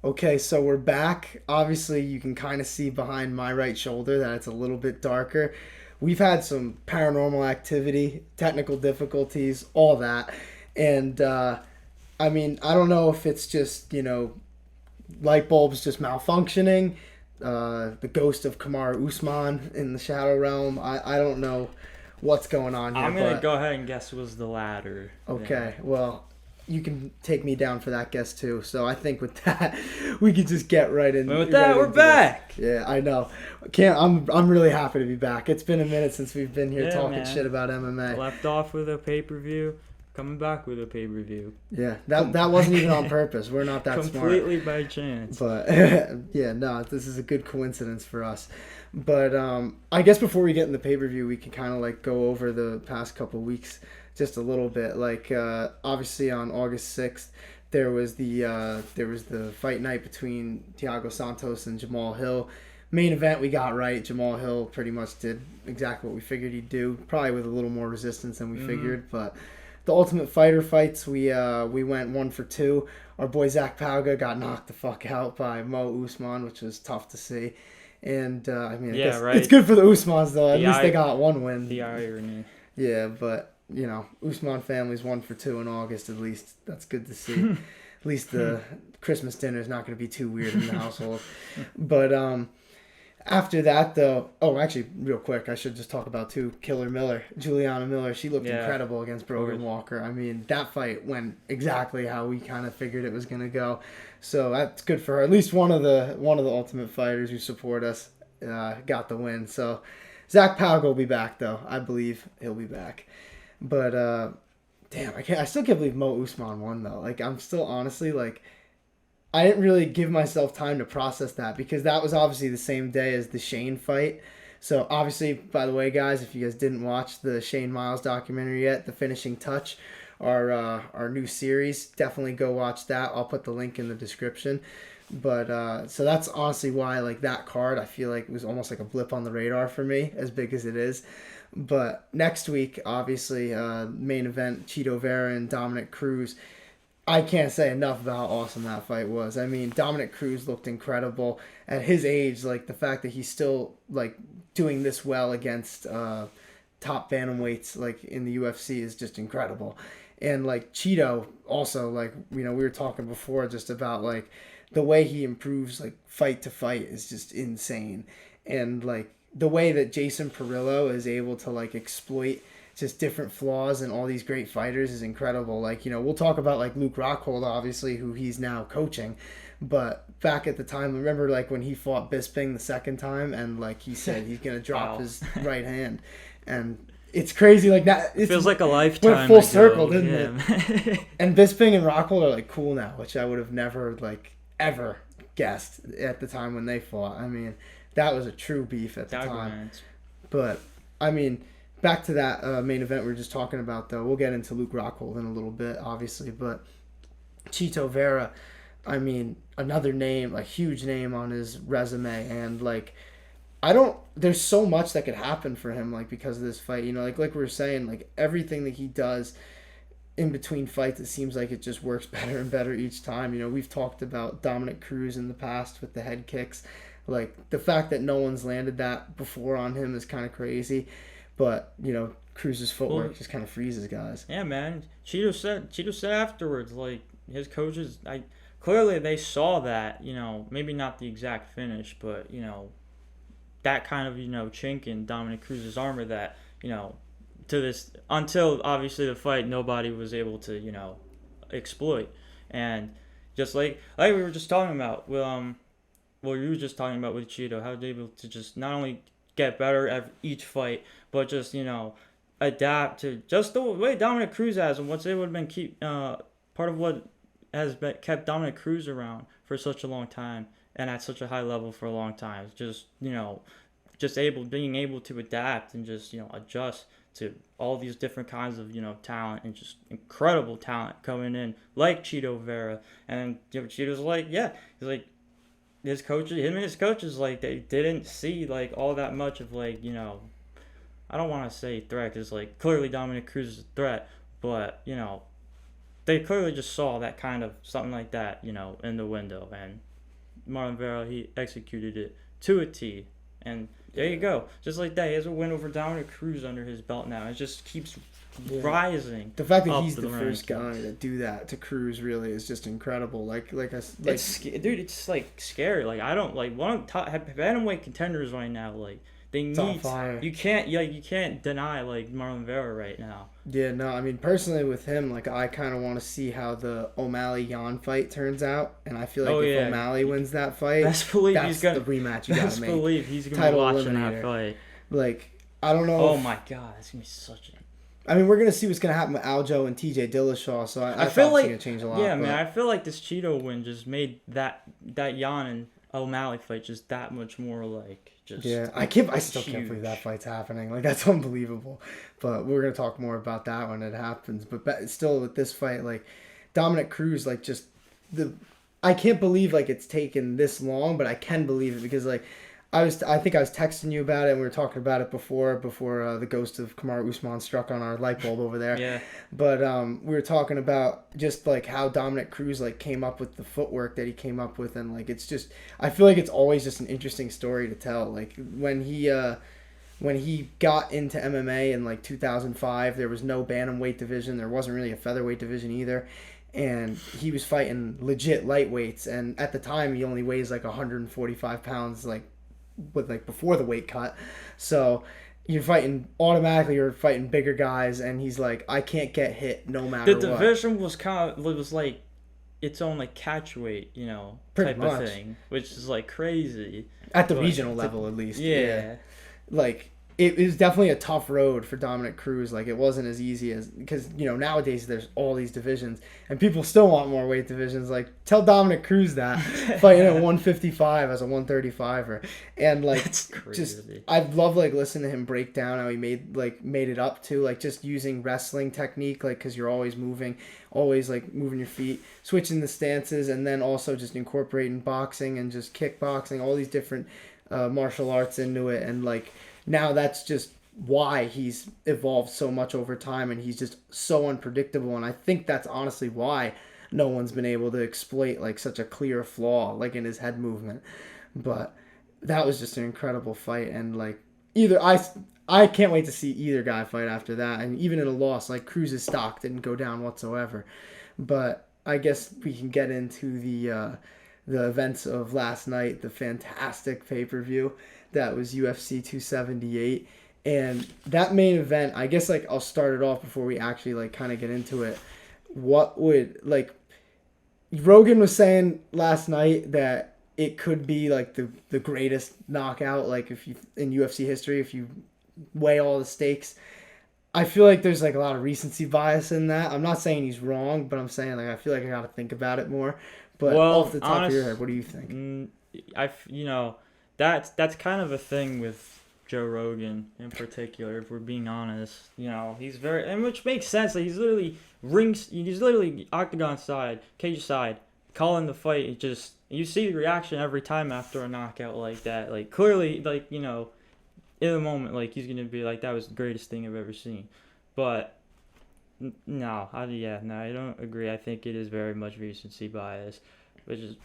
Okay, so we're back. Obviously, you can kind of see behind my right shoulder that it's a little bit darker. We've had some paranormal activity, technical difficulties, all that. And, I mean, I don't know if it's just, light bulbs just malfunctioning, the ghost of Kamaru Usman in the Shadow Realm. I don't know what's going on here, I'm gonna but go ahead and guess it was the latter. Yeah. okay, well, you can take me down for that guess too. So I think with that, we could just get But with right that, we're into this. back. Yeah, I know. Can't. I'm really happy to be back. It's been a minute since we've been here Yeah, talking shit man. about MMA. Left off with a pay-per-view, coming back with a pay-per-view. Yeah, that wasn't even on purpose. We're not that smart. Completely by chance. But yeah, no, this is a good coincidence for us. But I guess before we get in the pay per view, we can kind of like go over the past couple weeks just a little bit. Like obviously on August 6th, there was the fight night between Thiago Santos and Jamal Hill. Main event we got right. Jamal Hill pretty much did exactly what we figured he'd do, probably with a little more resistance than we figured. But the Ultimate Fighter fights, we went 1 for 2. Our boy Zach Pauga got knocked the fuck out by Mo Usman, which was tough to see. And I mean, I Yeah, guess right. it's good for the Usmans though. At The least they I- got one win. The irony. Yeah, but Usman family's 1 for 2 in August. At least that's good to see. At least the Christmas dinner is not going to be too weird in the household. But after that, though, actually, real quick, I should just talk about too. Killer Miller, Juliana Miller. She looked Yeah. incredible against Brogan Walker. I mean, that fight went exactly how we kind of figured it was going to go. So that's good for her. At least one of the Ultimate Fighters who support us got the win. So Zach Pauga will be back, though. I believe he'll be back. But damn, I still can't believe Mo Usman won though. Like I'm still honestly like. I didn't really give myself time to process that because that was obviously the same day as the Shane fight. So obviously, by the way, guys, if you guys didn't watch the Shane Miles documentary yet, The Finishing Touch, our new series, definitely go watch that. I'll put the link in the description. But so that's honestly why like that card I feel like was almost like a blip on the radar for me, as big as it is. But next week, obviously, main event Cheeto Vera and Dominic Cruz. I can't say enough about how awesome that fight was. I mean, Dominic Cruz looked incredible at his age. Like the fact that he's still like doing this well against top bantamweights like in the UFC is just incredible. And like Cheeto also like we were talking before just about like the way he improves like fight to fight is just insane. And like the way that Jason Perillo is able to like exploit just different flaws in all these great fighters is incredible. Like, we'll talk about like Luke Rockhold, obviously, who he's now coaching. But back at the time, remember like when he fought Bisping the second time and like he said he's going to drop his right hand. And it's crazy like that. It feels like a lifetime went full ago. circle, didn't it? And Bisping and Rockhold are like cool now, which I would have never like ever guessed at the time when they fought. I mean, that was a true beef at the time. But, I mean... Back to that main event we were just talking about, though. We'll get into Luke Rockhold in a little bit, obviously. But Cheeto Vera, I mean, another name, a huge name on his resume. And, like, there's so much that could happen for him, like, because of this fight. Like we were saying, like, everything that he does in between fights, it seems like it just works better and better each time. We've talked about Dominic Cruz in the past with the head kicks. Like, the fact that no one's landed that before on him is kind of crazy. But, Cruz's footwork just kind of freezes guys. Yeah, man. Cheeto said afterwards, like, his coaches, clearly they saw that, maybe not the exact finish, but, that kind of, chink in Dominic Cruz's armor that, to this, until obviously the fight, nobody was able to, exploit. And just like we were just talking about, you were just talking about with Cheeto, how they're able to just not only get better at each fight, but just adapt to just the way Dominic Cruz has, and what's able to been part of what has kept Dominic Cruz around for such a long time and at such a high level for a long time. Just being able to adapt and just adjust to all these different kinds of talent and just incredible talent coming in like Cheeto Vera. And Cheeto's like, yeah, he's like. Him and his coaches, like, they didn't see, like, all that much of, like, I don't want to say threat, because, like, clearly Dominic Cruz is a threat, but, they clearly just saw that kind of, something like that, in the window, and Marlon Vera, he executed it to a T. And there you go. Just like that, he has a win over Dominic Cruz under his belt now. It just keeps rising. The fact that he's the first guy to do that to Cruz really is just incredible. It's like scary. Like, I don't like one of top bantamweight contenders right now. Like, they need, you can't deny like Marlon Vera right now. Yeah, no, I mean personally with him, like I kind of want to see how the O'Malley-Yan fight turns out, and I feel like if O'Malley wins that fight, that's the rematch you gotta make. Believe he's gonna be watching that fight. Like, I don't know. Oh my god, that's gonna be such a. I mean, we're gonna see what's gonna happen with Aldo and TJ Dillashaw, so I feel like it's gonna change a lot. Yeah, man, I feel like this Cheeto win just made that Yan and O'Malley fight just that much more like. I still can't believe that fight's happening. Like, that's unbelievable. But we're gonna talk more about that when it happens. But still, with this fight, like Dominic Cruz, like I can't believe like it's taken this long, but I can believe it because like I think I was texting you about it, and we were talking about it before the ghost of Kamaru Usman struck on our light bulb over there. Yeah. But we were talking about just like how Dominic Cruz like came up with the footwork that he came up with, and like it's just I feel like it's always just an interesting story to tell. Like when he got into MMA in like 2005, there was no bantamweight division. There wasn't really a featherweight division either. And he was fighting legit lightweights, and at the time he only weighs like 145 pounds, like with like before the weight cut. So you're fighting bigger guys, and he's like, I can't get hit no matter what. The division was like its own like catch weight, type of thing, which is like crazy at the regional level at least. Yeah. Like it was definitely a tough road for Dominic Cruz. Like it wasn't as easy as because nowadays there's all these divisions and people still want more weight divisions. Like tell Dominic Cruz that fighting at 155 as a 135er, and like that's crazy. Just I love like listening to him break down how he made it up to like just using wrestling technique, like because you're always moving your feet, switching the stances, and then also just incorporating boxing and just kickboxing, all these different martial arts into it, and like. Now that's just why he's evolved so much over time, and he's just so unpredictable. And I think that's honestly why no one's been able to exploit like such a clear flaw like in his head movement. But that was just an incredible fight, and like I can't wait to see either guy fight after that. And even in a loss, like Cruz's stock didn't go down whatsoever. But I guess we can get into the events of last night, the fantastic pay-per-view. That was UFC 278, and that main event, I guess like I'll start it off before we actually like kind of get into it. What would like Rogan was saying last night that it could be like the greatest knockout like if you in UFC history if you weigh all the stakes. I feel like there's like a lot of recency bias in that. I'm not saying he's wrong, but I'm saying like I feel like I got to think about it more. But off the top of your head, what do you think? That's kind of a thing with Joe Rogan in particular, if we're being honest. He's very, and which makes sense. Like he's literally octagon side, cage side, calling the fight. You see the reaction every time after a knockout like that. Like clearly, like in the moment, like he's gonna be like, that was the greatest thing I've ever seen. But no, I don't agree. I think it is very much recency bias, which is.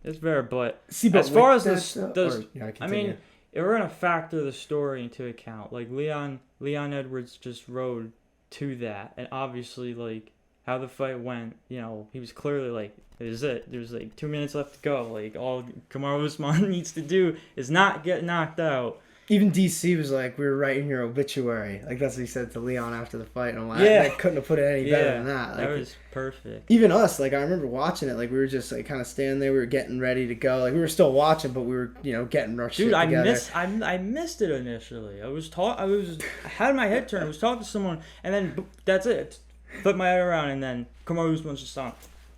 It's very, but as far as I mean, if we're gonna factor the story into account, like Leon Edwards just rode to that, and obviously like how the fight went, he was clearly like, "This is it. There's like 2 minutes left to go. Like all Kamaru Usman needs to do is not get knocked out." Even DC was like, we were writing your obituary. Like, that's what he said to Leon after the fight. And I'm like, I couldn't have put it any better than that. Like, that was perfect. Even us, like, I remember watching it. Like, we were just, like, kind of standing there. We were getting ready to go. Like, we were still watching, but we were, getting our shit together. I missed it initially. I had my head turned. I was talking to someone, and then that's it. Flip my head around, and then Kamaru Usman's just on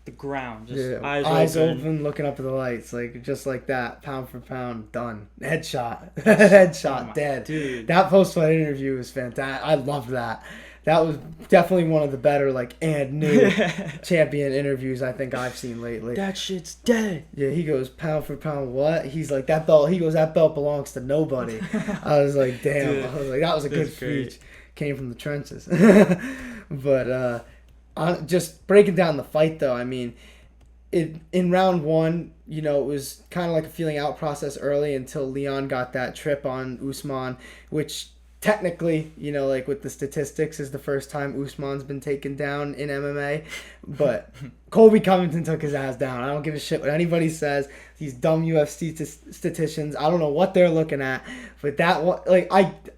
the ground, just eyes open, looking up at the lights, like just like that, pound for pound, done, headshot, dead. Dude, that post-fight interview was fantastic. I loved that. That was definitely one of the better new champion interviews I think I've seen lately. That shit's dead. Yeah, he goes pound for pound. What? He's like that belt. He goes that belt belongs to nobody. I was like, damn. Dude, I was like, that was a good speech. Came from the trenches. But just breaking down the fight, though, I mean, in round one, it was kind of like a feeling out process early until Leon got that trip on Usman, which technically, like with the statistics, is the first time Usman's been taken down in MMA. But Colby Covington took his ass down. I don't give a shit what anybody says. These dumb UFC statisticians, I don't know what they're looking at. But that one,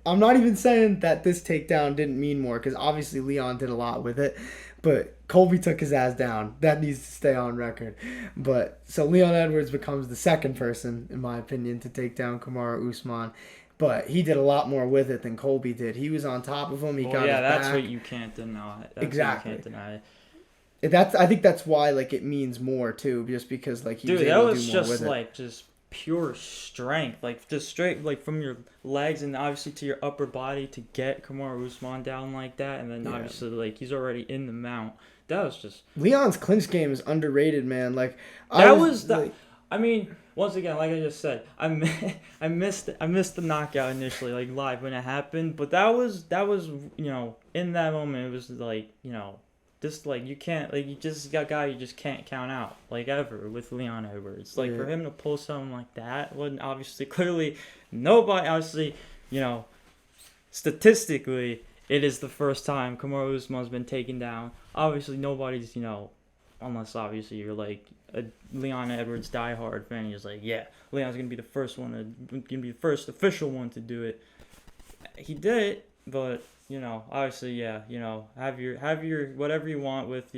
I'm not even saying that this takedown didn't mean more, because obviously Leon did a lot with it. But Colby took his ass down. That needs to stay on record. But so Leon Edwards becomes the second person, in my opinion, to take down Kamaru Usman. But he did a lot more with it than Colby did. He was on top of him. He got his that's back. what you can't deny. Exactly. You can't deny. I think that's why it means more too, just because he was able to do more with it. Just pure strength, just straight from your legs and obviously to your upper body to get Kamaru Usman down like that, and then obviously he's already in the mount. That was just Leon's clinch game is underrated, man. I mean, once again, like I just said, I missed the knockout initially, live when it happened. But that was in that moment, it was this you can't you just got a guy you just can't count out ever with Leon Edwards. For him to pull something like that, wasn't obviously clearly nobody obviously statistically it is the first time Kamaru Usman's been taken down. Obviously nobody's unless obviously you're a Leon Edwards diehard fan, he's Leon's gonna be the first official one to do it. He did it, but obviously have your whatever you want with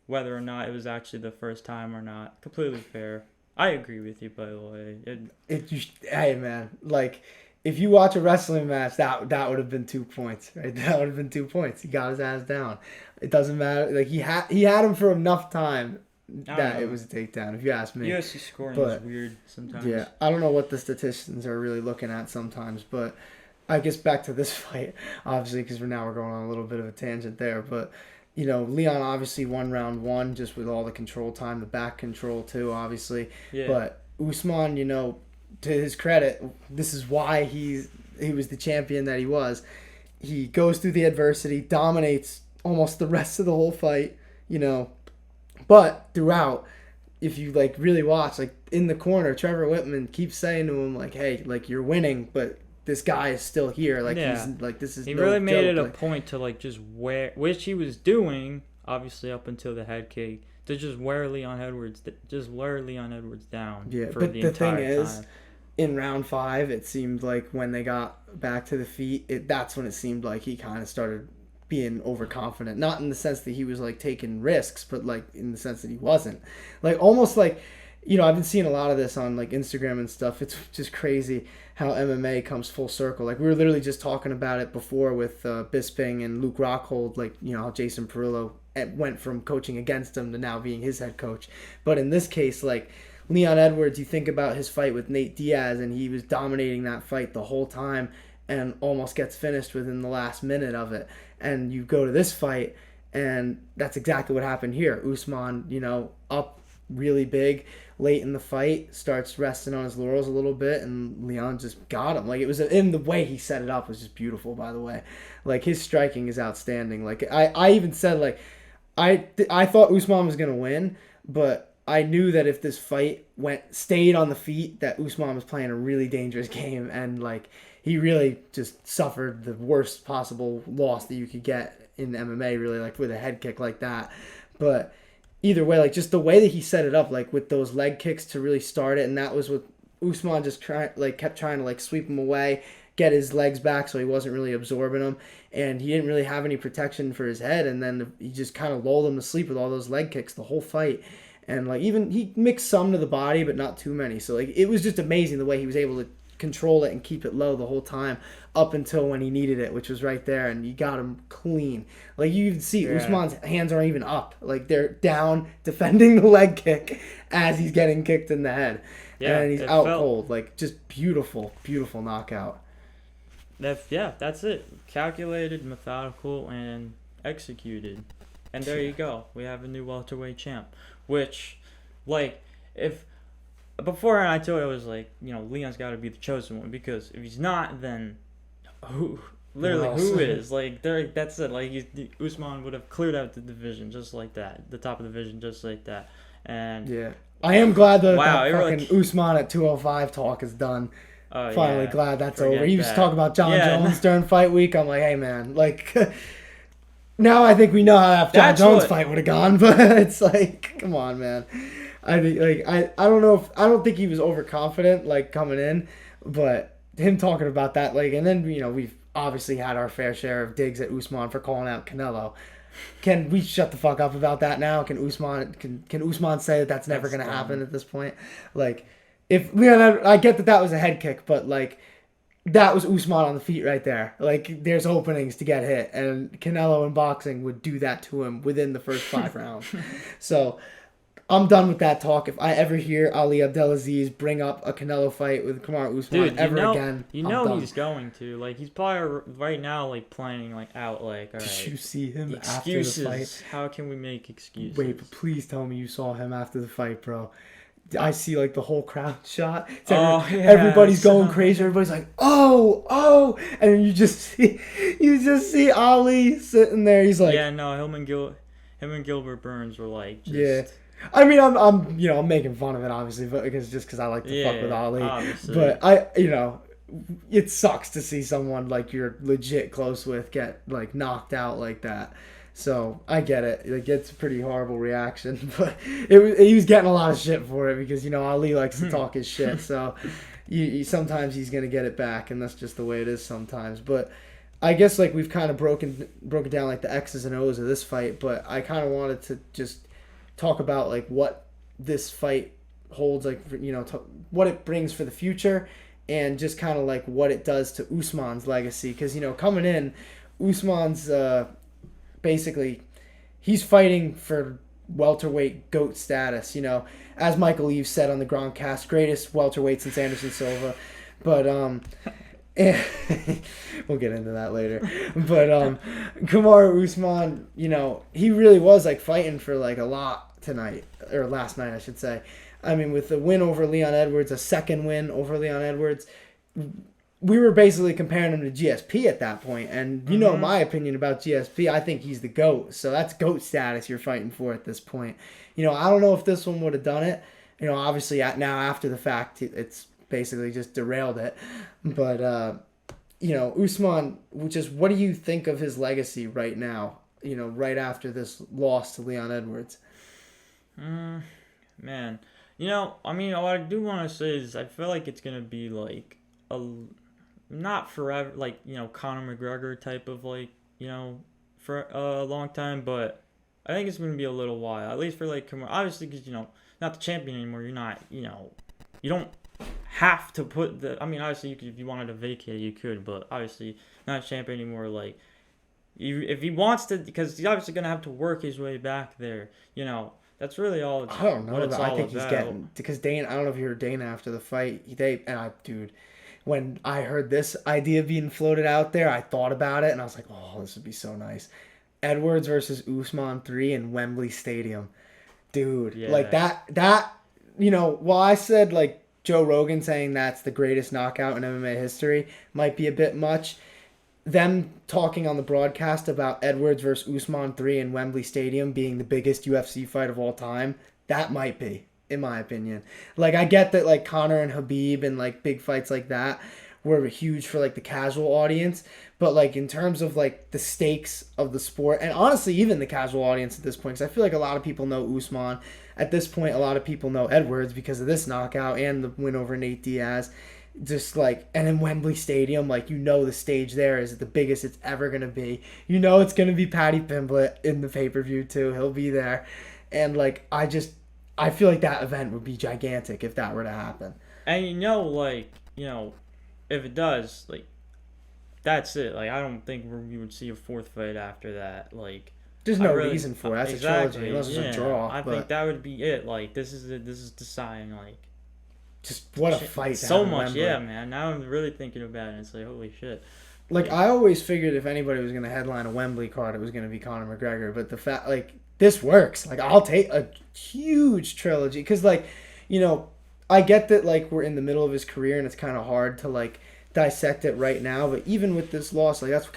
whether or not it was actually the first time or not. Completely fair. I agree with you, by the way. Hey man, if you watch a wrestling match, that would have been 2 points, right? That would have been 2 points. He got his ass down. It doesn't matter. He had him for enough time that it was a takedown, if you ask me. UFC scoring is weird sometimes. Yeah, I don't know what the statisticians are really looking at sometimes, but I guess back to this fight, obviously, because we're going on a little bit of a tangent there, but Leon obviously won round one just with all the control time, the back control too, obviously. Yeah. But Usman, to his credit, this is why he was the champion that he was. He goes through the adversity, dominates almost the rest of the whole fight, But throughout, if you really watch, in the corner, Trevor Whitman keeps saying to him hey, you're winning, but this guy is still here. This is. He really made it a point to just wear, which he was doing, obviously up until the head kick, to just wear Leon Edwards down. Yeah, for but the the thing time. is, in round 5, it seemed when they got back to the feet, that's when it seemed he kind of started being overconfident. Not in the sense that he was taking risks, but in the sense that he wasn't. Almost I've been seeing a lot of this on Instagram and stuff. It's just crazy how MMA comes full circle. We were literally just talking about it before with Bisping and Luke Rockhold, how Jason Perillo went from coaching against him to now being his head coach. But in this case, Leon Edwards, you think about his fight with Nate Diaz, and he was dominating that fight the whole time and almost gets finished within the last minute of it. And you go to this fight, and that's exactly what happened here. Usman, up really big late in the fight, starts resting on his laurels a little bit, and Leon just got him. It was in the way he set it up was just beautiful, by the way. His striking is outstanding. I even said I thought Usman was gonna win, but I knew that if this fight stayed on the feet, that Usman was playing a really dangerous game, and he really just suffered the worst possible loss that you could get in MMA, really, with a head kick like that. But either way, just the way that he set it up, with those leg kicks to really start it, and that was what Usman just kept trying to sweep him away, get his legs back so he wasn't really absorbing them, and he didn't really have any protection for his head, and then he just kind of lulled him to sleep with all those leg kicks the whole fight. And even he mixed some to the body, but not too many. So it was just amazing the way he was able to control it and keep it low the whole time up until when he needed it, which was right there, and you got him clean. You can see Usman's hands aren't even up. They're down defending the leg kick as he's getting kicked in the head. Yeah, and he's out cold. Just beautiful, beautiful knockout. That's it. Calculated, methodical, and executed. And there you go. We have a new welterweight champ. Which, if beforehand I told you, I was Leon's got to be the chosen one, because if he's not, then who is? That's it. Usman would have cleared out the division just like that, the top of the division just like that. And yeah, I am glad that wow, that it fucking Usman at 205 talk is done. oh Finally, yeah, glad that's forget over. He used to that. talk about John Yeah, Jones during fight week. I'm like, hey man, like now I think we know how that John that's Jones what. fight would have gone, but it's like, come on, man. I think like I don't know if I don't think he was overconfident like coming in, but him talking about that like and then we've obviously had our fair share of digs at Usman for calling out Canelo. Can we shut the fuck up about that now? Can Usman say that that's never That's gonna happen dumb. at this point? Like, if Leon, I get that that was a head kick, but like that was Usman on the feet right there. Like, there's openings to get hit, and Canelo in boxing would do that to him within the first 5 rounds. So I'm done with that talk. If I ever hear Ali Abdelaziz bring up a Canelo fight with Kamaru Usman Dude, ever again, you I'm know done. he's going to. Like, he's probably right now, like, planning, like, out, like, all Did right, you see him after the excuses. fight? How can we make excuses? Wait, but please tell me you saw him after the fight, bro. I see like the whole crowd shot. Oh, yeah, Everybody's going so- crazy. Everybody's like, oh, and you just see Ali sitting there. He's like, yeah, no, him and Gilbert Burns were like, just, yeah. I mean, I'm making fun of it obviously, but because I like to yeah, fuck with Ali. obviously. But it sucks to see someone like you're legit close with get like knocked out like that. So I get it. Like it's a pretty horrible reaction, but he was getting a lot of shit for it because Ali likes to talk his shit. So sometimes he's gonna get it back, and that's just the way it is sometimes. But I guess like we've kind of broken down like the X's and O's of this fight, but I kind of wanted to just talk about like what this fight holds, like what it brings for the future, and just kind of like what it does to Usman's legacy. Because coming in, Usman's basically he's fighting for welterweight GOAT status. As Michael Eaves said on the GronkCast, greatest welterweight since Anderson Silva. But we'll get into that later. But Kamaru Usman, he really was like fighting for like a lot tonight, or last night I should say. I mean, with the win over Leon Edwards, a second win over Leon Edwards, we were basically comparing him to GSP at that point. And my opinion about GSP, I think he's the GOAT. So that's GOAT status you're fighting for at this point. I don't know if this one would have done it. Obviously now after the fact, it's basically just derailed it. But, Usman, what do you think of his legacy right now, right after this loss to Leon Edwards? Man. I mean, what I do want to say is I feel like it's going to be like not forever, like, Conor McGregor type of like, for a long time, but I think it's going to be a little while, at least for like, obviously, because, not the champion anymore. You're not, you don't have to put I mean, obviously, you could, if you wanted to vacate, you could, but obviously, not a champion anymore. Like, if he wants to, because he's obviously going to have to work his way back there, That's really all. I don't know. What it's I all think about. he's getting because Dana. I don't know if you heard Dana after the fight. Dude, when I heard this idea being floated out there, I thought about it and I was like, oh, this would be so nice. Edwards versus Usman 3 in Wembley Stadium, dude. Yeah. Like that. While I said like Joe Rogan saying that's the greatest knockout in MMA history might be a bit much. Them talking on the broadcast about Edwards versus Usman 3 in Wembley Stadium being the biggest UFC fight of all time, that might be, in my opinion. Like, I get that, like, Conor and Khabib and, like, big fights like that were huge for, like, the casual audience. But, like, in terms of, like, the stakes of the sport, and honestly, even the casual audience at this point, because I feel like a lot of people know Usman. At this point, a lot of people know Edwards because of this knockout and the win over Nate Diaz. Just like, and in Wembley Stadium, like, the stage there is the biggest it's ever going to be. It's going to be Paddy Pimblett in the pay-per-view too. He'll be there. And like, I feel like that event would be gigantic if that were to happen. And if it does, like, that's it. Like, I don't think we would see a fourth fight after that. Like, there's no reason for it. That's exactly, a trilogy. Unless it's a draw. I think that would be it. Like, this is deciding, like, just what a fight. So much, yeah, man. Now I'm really thinking about it. It's like, holy shit. Like, I always figured if anybody was going to headline a Wembley card, it was going to be Conor McGregor. But the fact, like, this works. Like, I'll take a huge trilogy. Because, like, I get that, like, we're in the middle of his career and it's kind of hard to, like, dissect it right now. But even with this loss, like, this is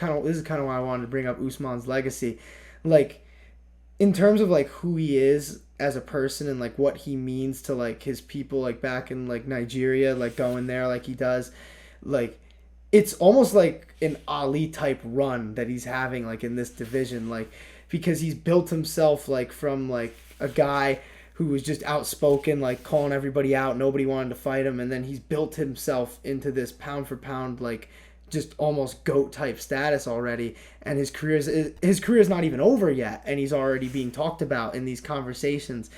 kind of why I wanted to bring up Usman's legacy. Like, in terms of, like, who he is, as a person and like what he means to like his people like back in like Nigeria, like going there like he does, like it's almost like an Ali type run that he's having like in this division, like because he's built himself like from like a guy who was just outspoken, like calling everybody out, nobody wanted to fight him, and then he's built himself into this pound for pound like just almost GOAT type status already, and his career's not even over yet, and he's already being talked about in these conversations.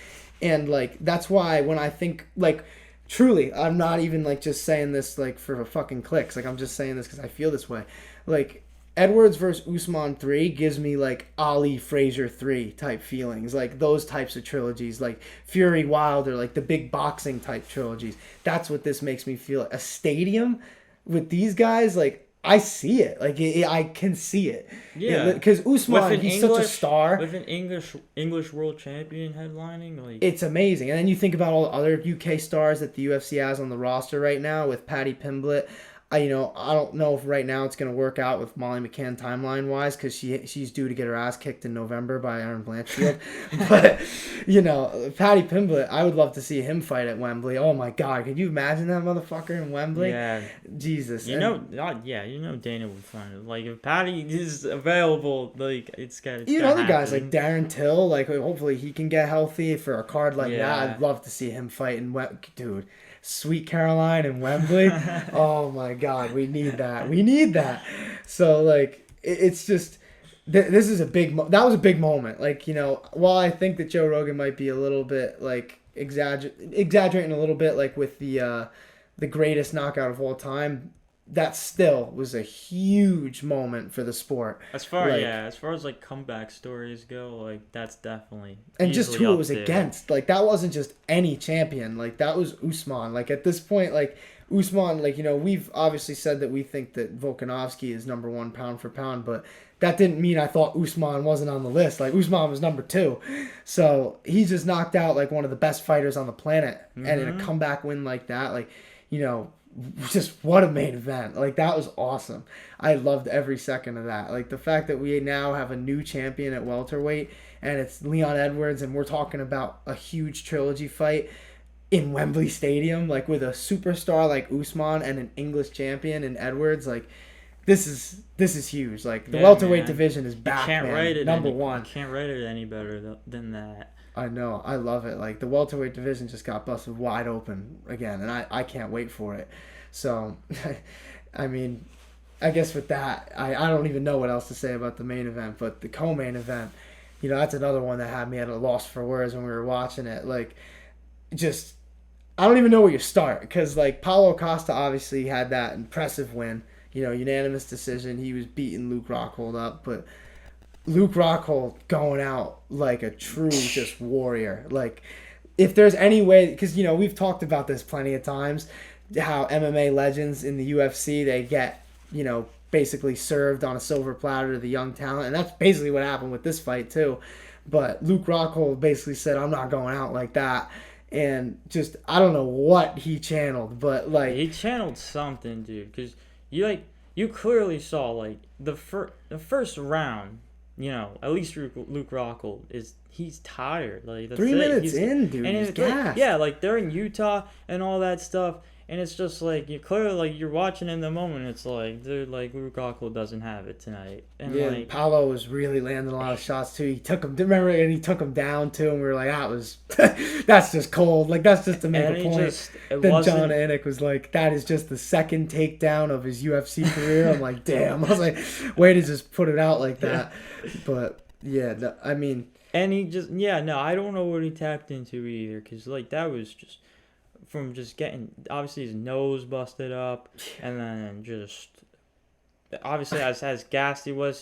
And like that's why when I think like truly, I'm not even like just saying this like for fucking clicks, like I'm just saying this because I feel this way, like Edwards versus Usman 3 gives me like Ali Frazier 3 type feelings, like those types of trilogies, like Fury Wilder, like the big boxing type trilogies. That's what this makes me feel. A stadium with these guys, like I see it, like I can see it. Yeah, because Usman, he's such a star. With an English world champion headlining, like it's amazing. And then you think about all the other UK stars that the UFC has on the roster right now with Paddy Pimblett. I don't know if right now it's going to work out with Molly McCann timeline-wise because she's due to get her ass kicked in November by Erin Blanchfield. But, Paddy Pimblett, I would love to see him fight at Wembley. Oh, my God. Could you imagine that motherfucker in Wembley? Yeah. Jesus. Dana would find it. Like, if Paddy is available, like, it's got other guys like Darren Till, like, hopefully he can get healthy for a card like that. I'd love to see him fight in Wembley. Dude. Sweet Caroline and Wembley. Oh my God, we need that. So like, it's just this is that was a big moment. Like while I think that Joe Rogan might be a little bit like exaggerating a little bit, like with the greatest knockout of all time. That still was a huge moment for the sport. As far as like comeback stories go, like that's definitely and just who it was against. Like that wasn't just any champion. Like that was Usman. Like at this point, like Usman, like we've obviously said that we think that Volkanovski is number 1 pound for pound, but that didn't mean I thought Usman wasn't on the list. Like Usman was number 2, so he just knocked out like one of the best fighters on the planet, and in a comeback win like that, like just what a main event. Like that was awesome. I loved every second of that. Like the fact that we now have a new champion at welterweight and it's Leon Edwards, and we're talking about a huge trilogy fight in Wembley Stadium, like with a superstar like Usman and an English champion in Edwards. Like this is huge. Like the welterweight division is back. Number 1. You can't write it any better than that. I know. I love it. Like, the welterweight division just got busted wide open again, and I can't wait for it. So, I mean, I guess with that, I don't even know what else to say about the main event, but the co-main event, that's another one that had me at a loss for words when we were watching it. Like, just, I don't even know where you start, because, like, Paulo Costa obviously had that impressive win, unanimous decision. He was beating Luke Rockhold up, but Luke Rockhold going out like a true just warrior. Like, if there's any way, because, we've talked about this plenty of times, how MMA legends in the UFC, they get, basically served on a silver platter to the young talent. And that's basically what happened with this fight, too. But Luke Rockhold basically said, I'm not going out like that. And just, I don't know what he channeled, but, like... He channeled something, dude, because you clearly saw, like, the first round... at least Luke Rockhold he's tired. Like that's 3 minutes in, dude. And he's gassed. Like they're in Utah and all that stuff, and it's just like you clearly like you're watching in the moment. It's like dude, like Luke Rockhold doesn't have it tonight. And like Paulo was really landing a lot of shots too. He took him. Remember, and he took him down too. And we were like, that was that's just cold. Like that's just to make a point. Then John Anik was like, that is just the second takedown of his UFC career. I'm like, damn. I was like, way to just put it out like that. But yeah, no, I mean, and he just I don't know what he tapped into either, because like that was just from just getting obviously his nose busted up, and then just obviously as gassed he was,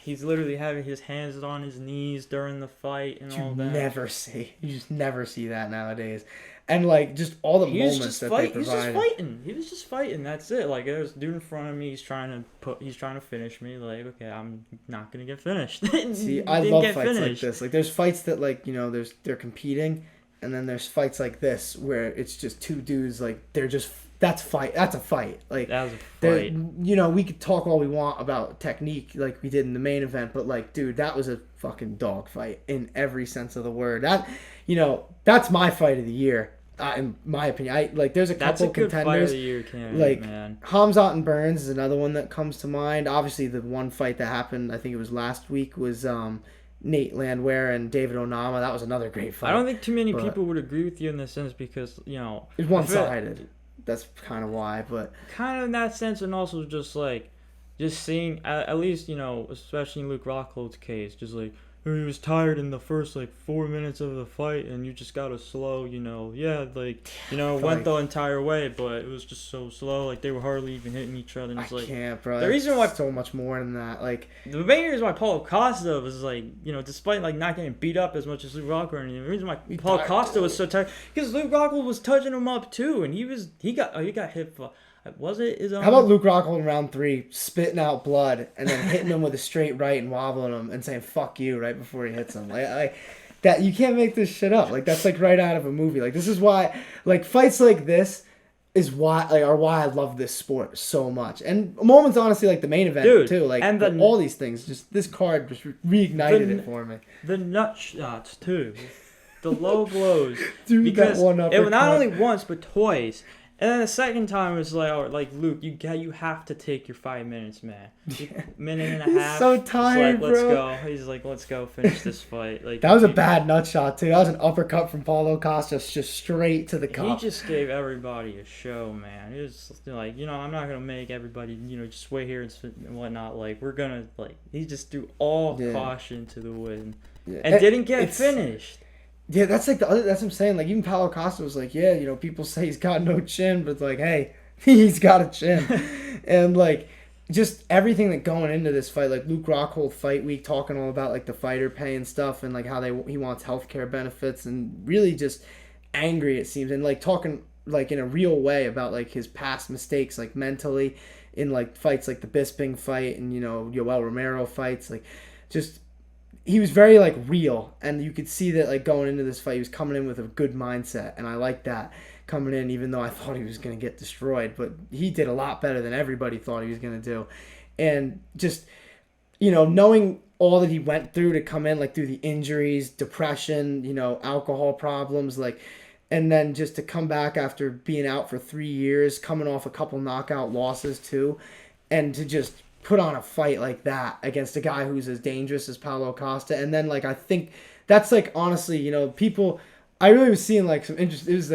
he's literally having his hands on his knees during the fight and all that. You just never see that nowadays. And like just all the moments that they provided. He was just fighting. That's it. Like there's a dude in front of me. He's trying to finish me. Like okay, I'm not gonna get finished. See, I love fights like this. Like there's fights that like they're competing, and then there's fights like this where it's just two dudes like they're just that's a fight. Like That was a fight. you know, we could talk all we want about technique like we did in the main event, but like, dude, that was a fucking dog fight in every sense of the word. That, you know, that's my fight of the year. In my opinion, there's a That's a couple good fight of contenders. the year candidate, Like man. Hamzat and Burns is another one that comes to mind. Obviously, the one fight that happened, I think it was last week, was Nate Landwehr and David Onama. That was another great fight. I don't think too many but people would agree with you in this sense because, you know, it's one-sided. That's kind of why, but kind of in that sense, and also just seeing at least, you know, especially in Luke Rockhold's case, just like he was tired in the first 4 minutes of the fight, and you just gotta slow, you know, went the entire way, but it was just so slow, like they were hardly even hitting each other. And it's I can't, bro. The reason why so much more than that, like the main reason why Paulo Costa was despite not getting beat up as much as Luke Rockhold, and the reason why Paulo Costa was so tired because Luke Rockhold was touching him up too, and he got hit for. Was it his own? How about Luke Rockhold in round 3 spitting out blood and then hitting him with a straight right and wobbling him and saying "fuck you" right before he hits him? Like that, you can't make this shit up. Like that's right out of a movie. Like this is why fights like this is why I love this sport so much. And moments honestly like the main event too. All these things. Just this card just reignited it for me. The nut shots too, the low blows. Dude, because that one it not only once but twice. And then the second time was Luke, you have to take your 5 minutes, man. Minute and a half. He's so tired, let's bro. go. He's like, let's go finish this fight. That was a bad nut shot too. That was an uppercut from Paulo Costa, just straight to the cup. He just gave everybody a show, man. It was I'm not gonna make everybody, just wait here and whatnot. We're gonna he just threw all caution to the wind and didn't get finished. Yeah, that's that's what I'm saying. Even Paulo Costa was people say he's got no chin, but hey, he's got a chin. And just everything that going into this fight, Luke Rockhold fight week, talking all about the fighter pay and stuff, and how he wants healthcare benefits, and really just angry it seems, and talking in a real way about his past mistakes, mentally, in fights like the Bisping fight and Yoel Romero fights, just. He was very real, and you could see that going into this fight he was coming in with a good mindset, and I like that coming in, even though I thought he was going to get destroyed, but he did a lot better than everybody thought he was going to do. And just knowing all that he went through to come in, through the injuries, depression, alcohol problems, and then just to come back after being out for 3 years, coming off a couple knockout losses too, and to just put on a fight like that against a guy who's as dangerous as Paulo Costa. And then I think that's honestly, people, I really was seeing some interest. It was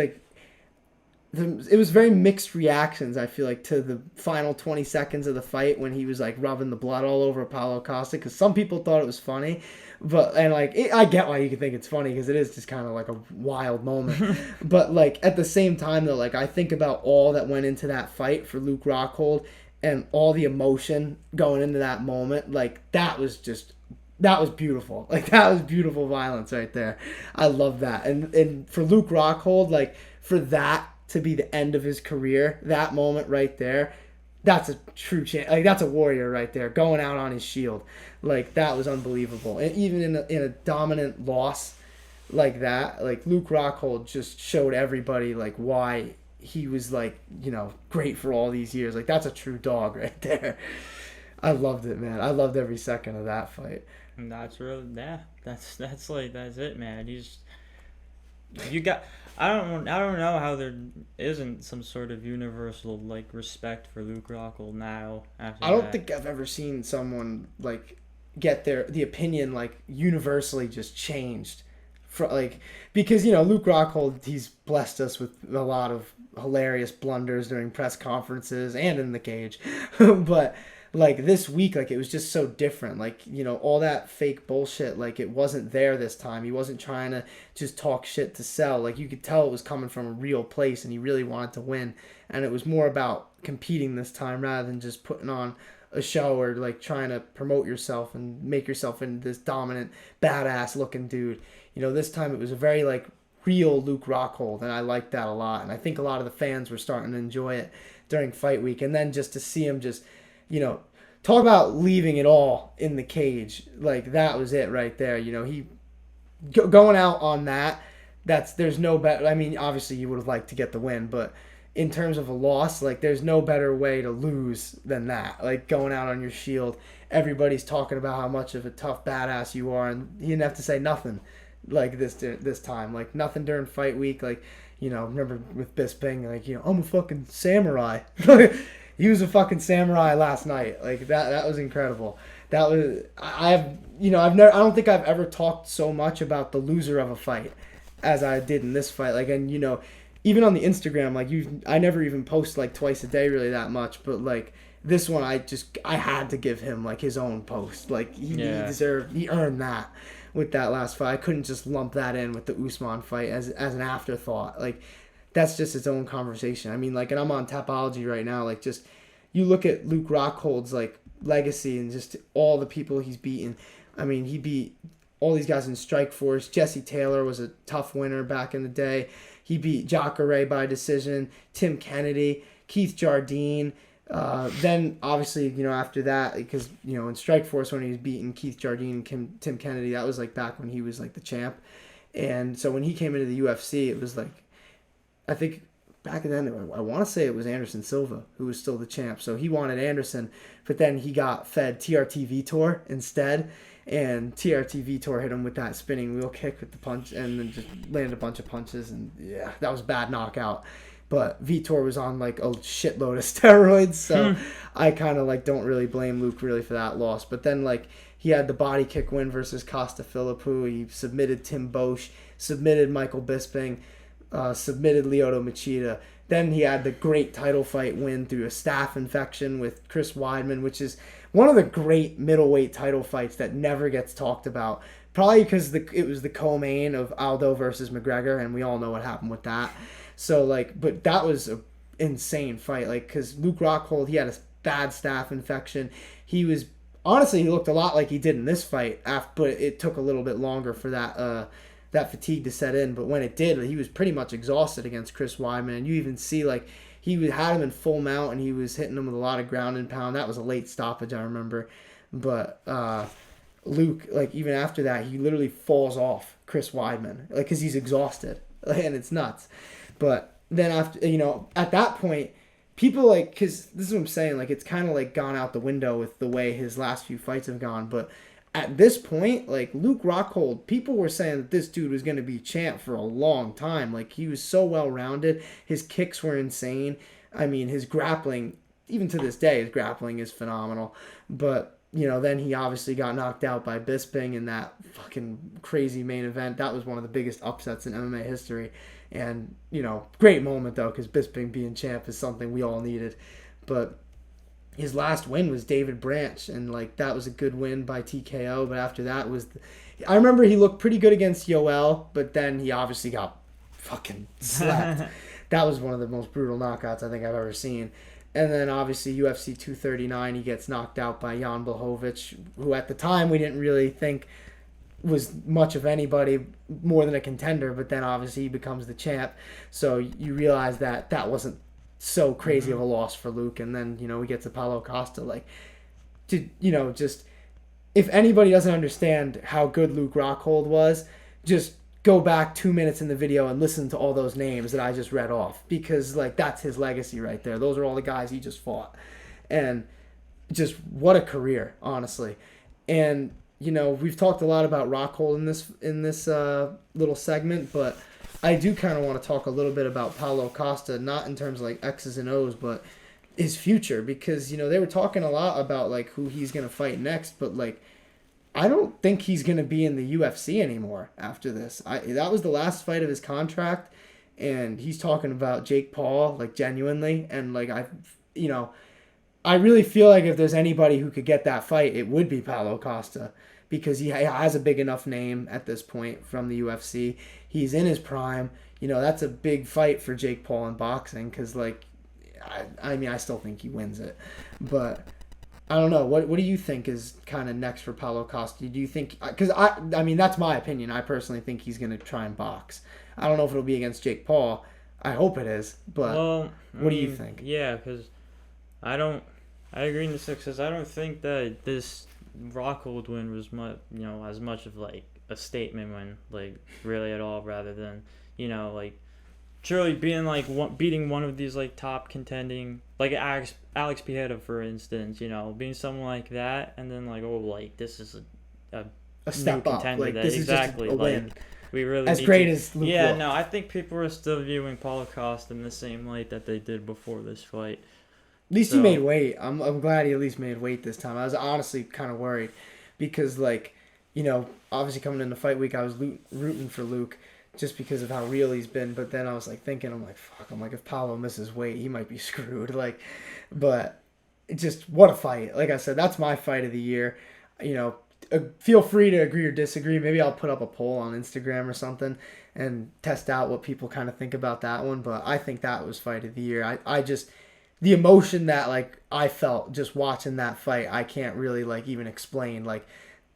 it was very mixed reactions, I feel to the final 20 seconds of the fight when he was rubbing the blood all over Paulo Costa, because some people thought it was funny, but I get why you could think it's funny, because it is just kind of a wild moment. But at the same time though, I think about all that went into that fight for Luke Rockhold and all the emotion going into that moment, that was beautiful. That was beautiful violence right there. I love that. And for Luke Rockhold, for that to be the end of his career, that moment right there, that's a true that's a warrior right there, going out on his shield. That was unbelievable. And even in a dominant loss like that, Luke Rockhold just showed everybody why he was great for all these years. That's a true dog right there. I loved it, man. I loved every second of that fight. And that's really that's it, man. You got. I don't know how there isn't some sort of universal respect for Luke Rockhold now. I don't think I've ever seen someone get the opinion universally just changed. Because Luke Rockhold, he's blessed us with a lot of hilarious blunders during press conferences and in the cage. But this week, it was just so different. All that fake bullshit, it wasn't there this time. He wasn't trying to just talk shit to sell. You could tell it was coming from a real place, and he really wanted to win. And it was more about competing this time rather than just putting on a show or trying to promote yourself and make yourself into this dominant, badass looking dude. This time it was a very real Luke Rockhold, and I liked that a lot. And I think a lot of the fans were starting to enjoy it during fight week. And then just to see him just, talk about leaving it all in the cage, that was it right there. He going out on that, there's no better. I mean, obviously you would have liked to get the win, but in terms of a loss, like there's no better way to lose than that. Like going out on your shield, everybody's talking about how much of a tough badass you are, and you didn't have to say nothing like this time. Like nothing during fight week. Like, remember with Bisping, like, I'm a fucking samurai. He was a fucking samurai last night. Like that was incredible. That was I don't think I've ever talked so much about the loser of a fight as I did in this fight. Like, and even on the Instagram, like I never even post like twice a day really that much, but like this one I had to give him like his own post. Like he earned that with that last fight. I couldn't just lump that in with the Usman fight as an afterthought. Like that's just its own conversation. I mean, like, and I'm on Tapology right now. Like, just you look at Luke Rockhold's like legacy and just all the people he's beaten. I mean, he beat all these guys in Strikeforce. Jesse Taylor was a tough winner back in the day. He beat Jacare by decision. Tim Kennedy, Keith Jardine. Then obviously, after that, because in Strikeforce when he was beating Keith Jardine and Tim Kennedy, that was like back when he was like the champ. And so when he came into the UFC, it was like, I think back then, I want to say it was Anderson Silva who was still the champ. So he wanted Anderson, but then he got fed TRT Vitor instead. And TRT Vitor hit him with that spinning wheel kick with the punch and then just landed a bunch of punches. And yeah, that was a bad knockout. But Vitor was on like a shitload of steroids. So I kind of like don't really blame Luke really for that loss. But then like he had the body kick win versus Costa Philippou. He submitted Tim Bosch, submitted Michael Bisping, submitted Lyoto Machida. Then he had the great title fight win through a staph infection with Chris Weidman, which is one of the great middleweight title fights that never gets talked about. Probably because it was the co-main of Aldo versus McGregor, and we all know what happened with that. So, like, but that was an insane fight. Like, because Luke Rockhold, he had a bad staph infection. He looked a lot like he did in this fight, but it took a little bit longer for that fatigue to set in. But when it did, he was pretty much exhausted against Chris Weidman. And you even see, like, he had him in full mount, and he was hitting him with a lot of ground and pound. That was a late stoppage, I remember. But Luke, like, even after that, he literally falls off Chris Weidman, like, because he's exhausted. And it's nuts. But then after, at that point, people, like, because this is what I'm saying, like, it's kind of, like, gone out the window with the way his last few fights have gone. But at this point, like, Luke Rockhold, people were saying that this dude was going to be champ for a long time. Like, he was so well-rounded. His kicks were insane. I mean, his grappling, even to this day, his grappling is phenomenal. But, then he obviously got knocked out by Bisping in that fucking crazy main event. That was one of the biggest upsets in MMA history. And, great moment, though, because Bisping being champ is something we all needed. But his last win was David Branch, and, like, that was a good win by TKO. But after that I remember he looked pretty good against Yoel, but then he obviously got fucking slapped. That was one of the most brutal knockouts I think I've ever seen. And then, obviously, UFC 239, he gets knocked out by Jan Blachowicz, who at the time we didn't really think was much of anybody more than a contender, but then obviously he becomes the champ. So you realize that so crazy of a loss for Luke. And then, we get to Paulo Costa. Like, just if anybody doesn't understand how good Luke Rockhold was, just go back 2 minutes in the video and listen to all those names that I just read off, because, like, that's his legacy right there. Those are all the guys he just fought. And just what a career, honestly. And we've talked a lot about Rockhold in this little segment, but I do kind of want to talk a little bit about Paulo Costa, not in terms of like X's and O's, but his future, because they were talking a lot about like who he's gonna fight next, but like I don't think he's gonna be in the UFC anymore after this. That was the last fight of his contract, and he's talking about Jake Paul, like, genuinely, and like I really feel like if there's anybody who could get that fight, it would be Paulo Costa, because he has a big enough name at this point from the UFC. He's in his prime. That's a big fight for Jake Paul in boxing, because, like, I still think he wins it. But I don't know. What do you think is kind of next for Paulo Costa? Do you think... Because, I mean, that's my opinion. I personally think he's going to try and box. I don't know if it'll be against Jake Paul. I hope it is. But what do you think? Yeah, because I agree in the sense, because I don't think that this Rockhold win was as much of like a statement win, like really at all, rather than like truly being like beating one of these like top contending, like Alex Pieta, for instance, being someone like that, and then like, oh, like this is a step new up. contender Like that this exactly is just a win. like we really As need great to, as Luke yeah, looked. no, I think people are still viewing Paulo Costa in the same light that they did before this fight. At least So, he made weight. I'm glad he at least made weight this time. I was honestly kind of worried because, like, obviously coming into fight week, I was rooting for Luke just because of how real he's been. But then I was like thinking, I'm like, fuck. I'm like, if Paulo misses weight, he might be screwed. Like, but it just what a fight. Like I said, that's my fight of the year. Feel free to agree or disagree. Maybe I'll put up a poll on Instagram or something and test out what people kind of think about that one. But I think that was fight of the year. I just the emotion that like I felt just watching that fight, I can't really like even explain. Like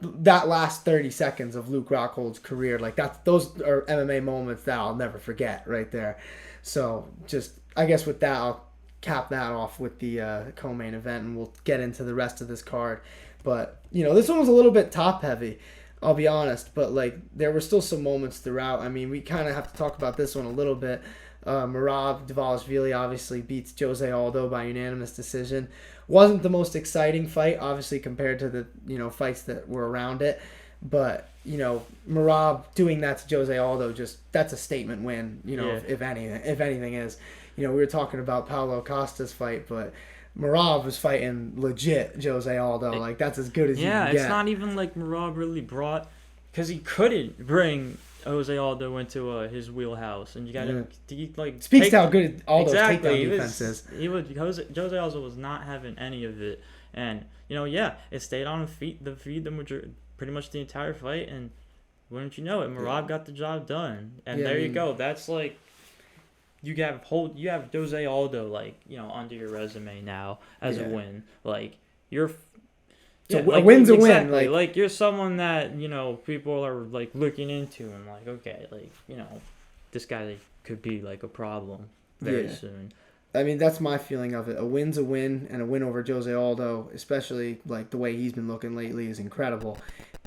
that last 30 seconds of Luke Rockhold's career, like those are MMA moments that I'll never forget right there. So just I guess with that I'll cap that off with the co-main event, and we'll get into the rest of this card. But this one was a little bit top heavy, I'll be honest. But like there were still some moments throughout. I mean, we kind of have to talk about this one a little bit. Merab Dvalishvili obviously beats Jose Aldo by unanimous decision. Wasn't the most exciting fight, obviously, compared to the fights that were around it. But Merab doing that to Jose Aldo, that's a statement win. If anything is. We were talking about Paulo Costa's fight, but Merab was fighting legit Jose Aldo. Like that's as good as you can get. Yeah, it's not even like Merab really brought, because he couldn't bring Jose Aldo into his wheelhouse, and you got to like speaks to how good Aldo's takedown defense is. Jose Aldo was not having any of it, and it stayed on the feet pretty much the entire fight, and wouldn't you know it, Merab got the job done, and there you go. That's like you have Jose Aldo like under your resume now as a win, like you're. So a win's a win. Like you're someone that people are like looking into and like, okay, like this guy could be like a problem very soon. I mean, that's my feeling of it. A win's a win, and a win over Jose Aldo, especially like the way he's been looking lately, is incredible.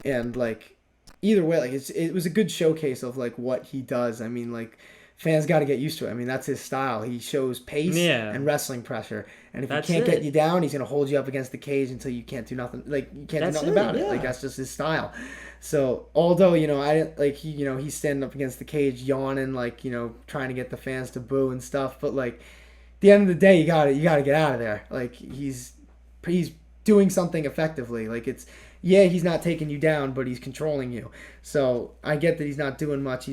And like either way, like it was a good showcase of like what he does. I mean, like fans got to get used to it. I mean, that's his style. He shows pace and wrestling pressure. And if he can't get you down, he's going to hold you up against the cage until you can't do nothing. Like, you can't do nothing about it. Like, that's just his style. So, although, I didn't, like, he's standing up against the cage, yawning, like, trying to get the fans to boo and stuff. But, like, at the end of the day, you got to get out of there. Like, he's doing something effectively. Like, he's not taking you down, but he's controlling you. So, I get that he's not doing much.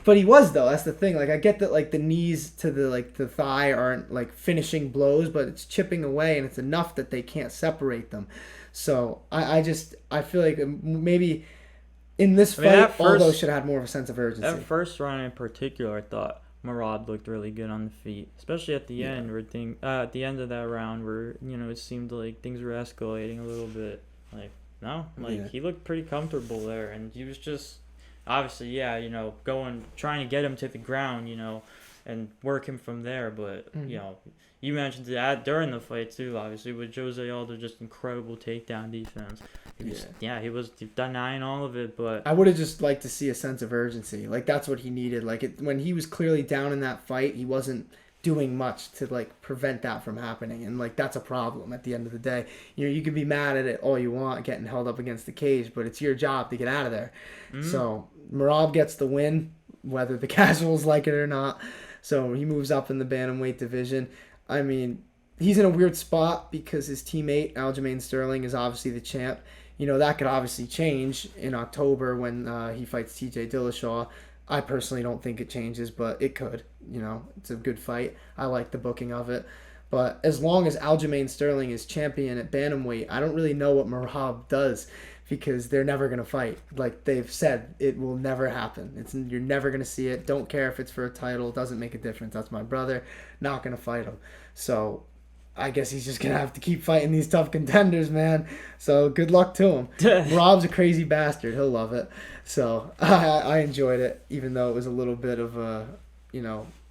But he was, though. That's the thing. Like, I get that, like, the knees to the thigh aren't, like, finishing blows, but it's chipping away, and it's enough that they can't separate them. So, I feel like maybe in this fight, Aldo should have had more of a sense of urgency. That first round in particular, I thought Merab looked really good on the feet, especially at the end, where at the end of that round, where, it seemed like things were escalating a little bit. Like, no, he looked pretty comfortable there, and he was just... Obviously, trying to get him to the ground, and work him from there. But, you mentioned that during the fight, too, obviously, with Jose Aldo, just incredible takedown defense. He was denying all of it, but... I would have just liked to see a sense of urgency. Like, that's what he needed. Like, when he was clearly down in that fight, he wasn't doing much to, like, prevent that from happening. And, like, that's a problem at the end of the day. You can be mad at it all you want, getting held up against the cage, but it's your job to get out of there. Mm-hmm. So... Merab gets the win, whether the casuals like it or not. So he moves up in the bantamweight division. I mean, he's in a weird spot because his teammate, Aljamain Sterling, is obviously the champ. That could obviously change in October when he fights TJ Dillashaw. I personally don't think it changes, but it could. It's a good fight. I like the booking of it. But as long as Aljamain Sterling is champion at bantamweight, I don't really know what Merab does, because they're never going to fight. Like they've said, it will never happen. You're never going to see it. Don't care if it's for a title. It doesn't make a difference. That's my brother. Not going to fight him. So I guess he's just going to have to keep fighting these tough contenders, man. So good luck to him. Rob's a crazy bastard. He'll love it. So I enjoyed it, even though it was a little bit of a,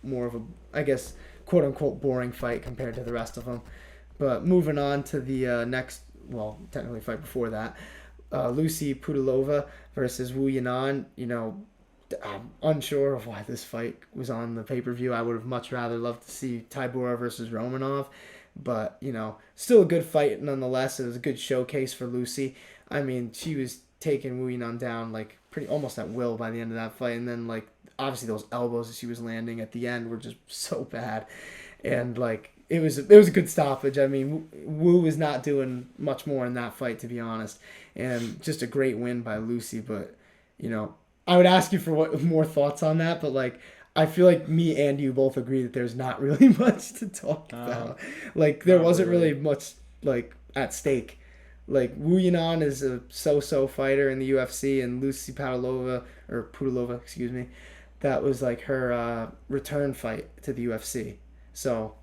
more of a, I guess, quote-unquote boring fight compared to the rest of them. But moving on to the next well, technically a fight before that. Lucy Pudilova versus Wu Yanan. I'm unsure of why this fight was on the pay-per-view. I would have much rather loved to see Tybura versus Romanov. But, still a good fight nonetheless. It was a good showcase for Lucy. I mean, she was taking Wu Yanan down, like, pretty almost at will by the end of that fight. And then, like, obviously those elbows that she was landing at the end were just so bad. And, like, it was a good stoppage. I mean, Wu was not doing much more in that fight, to be honest. And just a great win by Lucy. But, I would ask you for more thoughts on that. But, like, I feel like me and you both agree that there's not really much to talk about. Like, there wasn't really much, like, at stake. Like, Wu Yanan is a so-so fighter in the UFC, and Lucy Pudilova, excuse me, that was, like, her return fight to the UFC. So...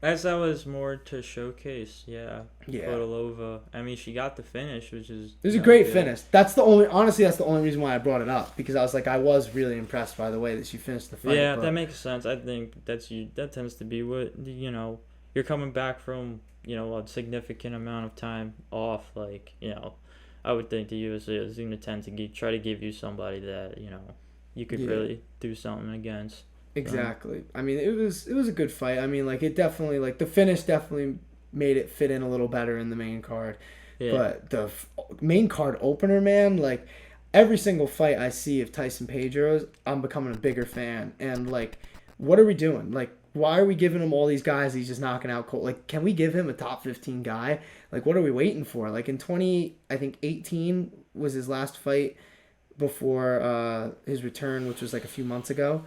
That was more to showcase, yeah. Pudilova. I mean, she got the finish, which is... It was a great finish. That's the only reason why I brought it up, because I was like, I was really impressed by the way that she finished the fight. Yeah, that makes sense. I think that tends to be what, you're coming back from, a significant amount of time off, like, I would think the UFC is going to tend to try to give you somebody that, you could really do something against. Exactly. I mean, it was a good fight. I mean, like, it definitely, like, the finish definitely made it fit in a little better in the main card. Yeah. But the main card opener, man, like, every single fight I see of Tyson Pedro's, I'm becoming a bigger fan. And, like, what are we doing? Like, why are we giving him all these guys he's just knocking out cold? Like, can we give him a top 15 guy? Like, what are we waiting for? Like, in 2018 was his last fight before his return, which was, like, a few months ago.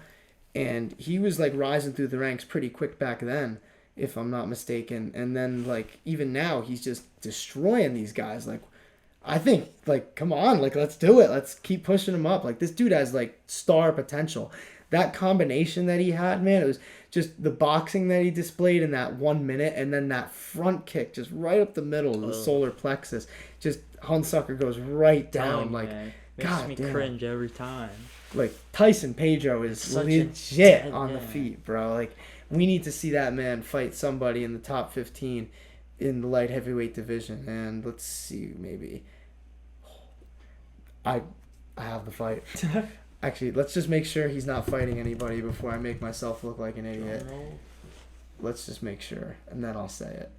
And he was, like, rising through the ranks pretty quick back then, if I'm not mistaken. And then, like, even now, he's just destroying these guys. Like, I think, like, come on, like, let's do it. Let's keep pushing him up. Like, this dude has, like, star potential. That combination that he had, man, it was just the boxing that he displayed in that 1 minute, and then that front kick just right up the middle of the solar plexus. Just, Hunsucker goes right down. Like, God makes me cringe every time. Like, Tyson Pedro is legit on the feet, bro. Like, we need to see that man fight somebody in the top 15 in the light heavyweight division. And let's see, maybe. I have the fight. Actually, let's just make sure he's not fighting anybody before I make myself look like an idiot. Let's just make sure, and then I'll say it.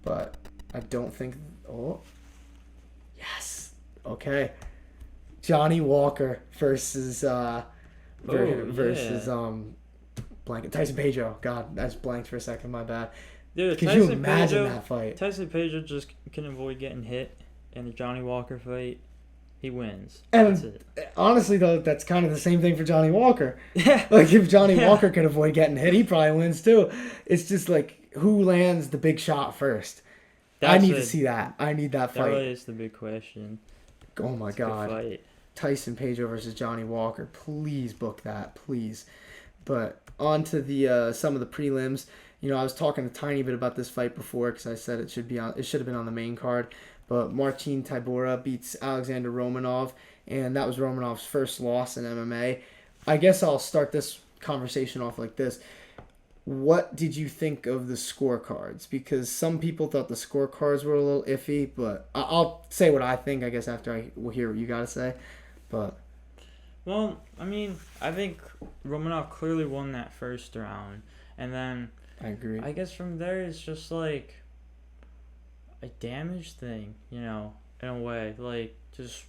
But I don't think... Oh. Yes. Okay. Johnny Walker versus Tyson Pedro. God, I just blanked for a second. My bad. Dude, could you imagine that fight? Tyson Pedro just can avoid getting hit in the Johnny Walker fight. He wins. And that's it. Honestly, though, that's kind of the same thing for Johnny Walker. Yeah. Like, if Johnny Walker could avoid getting hit, he probably wins too. It's just like, who lands the big shot first? I need to see that. I need that fight. That really is the big question. Oh my God. Tyson Pedro versus Johnny Walker. Please book that, please. But on to the some of the prelims. I was talking a tiny bit about this fight before because I said it should have been on the main card. But Marcin Tybura beats Alexander Romanov, and that was Romanov's first loss in MMA. I guess I'll start this conversation off like this. What did you think of the scorecards? Because some people thought the scorecards were a little iffy, but I'll say what I think, I guess, after I will hear what you got to say. But, well, I mean, I think Romanov clearly won that first round. And then, I agree. I guess from there, it's just like a damage thing, in a way. Like, just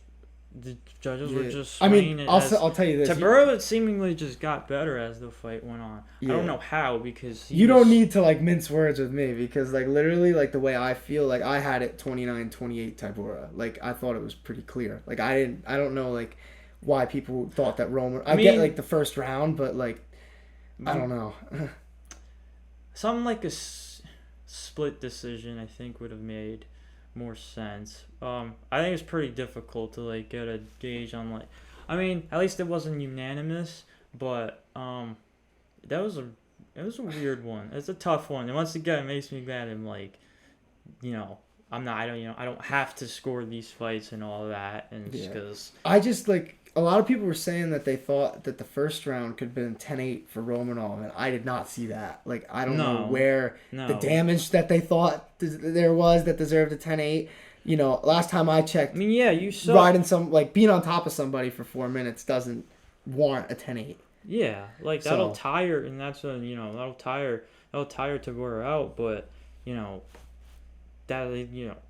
the judges were just swaying it. I'll tell you this. Tybura seemingly just got better as the fight went on. Yeah. I don't know how, because you don't need to, like, mince words with me, because, like, literally, like, the way I feel, like, I had it 29-28 Tybura. Like, I thought it was pretty clear. Like, I don't know, like, why people thought that Roman... I get, like, the first round, but, like, I don't know. Something like a split decision, I think, would have made more sense. I think it's pretty difficult to, like, get a gauge on, like... I mean, at least it wasn't unanimous, but it was a weird one. It's a tough one, and once again, it makes me glad I'm like, I don't have to score these fights and all that, and just because I just, like, a lot of people were saying that they thought that the first round could have been 10-8 for Romanov, and I did not see that. Like, I don't know where the damage that they thought there was that deserved a 10-8. Last time I checked, I mean, yeah, you saw riding being on top of somebody for 4 minutes doesn't warrant a 10-8. Yeah, like that'll So tire, and that's that'll tire Tagore out. But you know that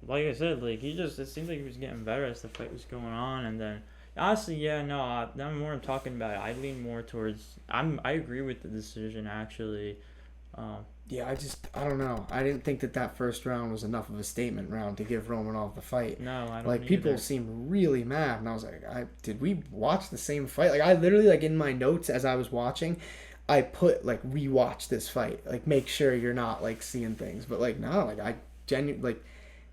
like I said, like it seemed like he was getting better as the fight was going on, and then honestly, yeah, no, the more I'm talking about it, I lean more towards I agree with the decision actually. yeah, I don't know. I didn't think that first round was enough of a statement round to give Romanov the fight. No, I don't. Like people seemed really mad, and I was like, did we watch the same fight? Like I literally in my notes as I was watching, I put rewatch this fight, make sure you're not seeing things. But no, I genuinely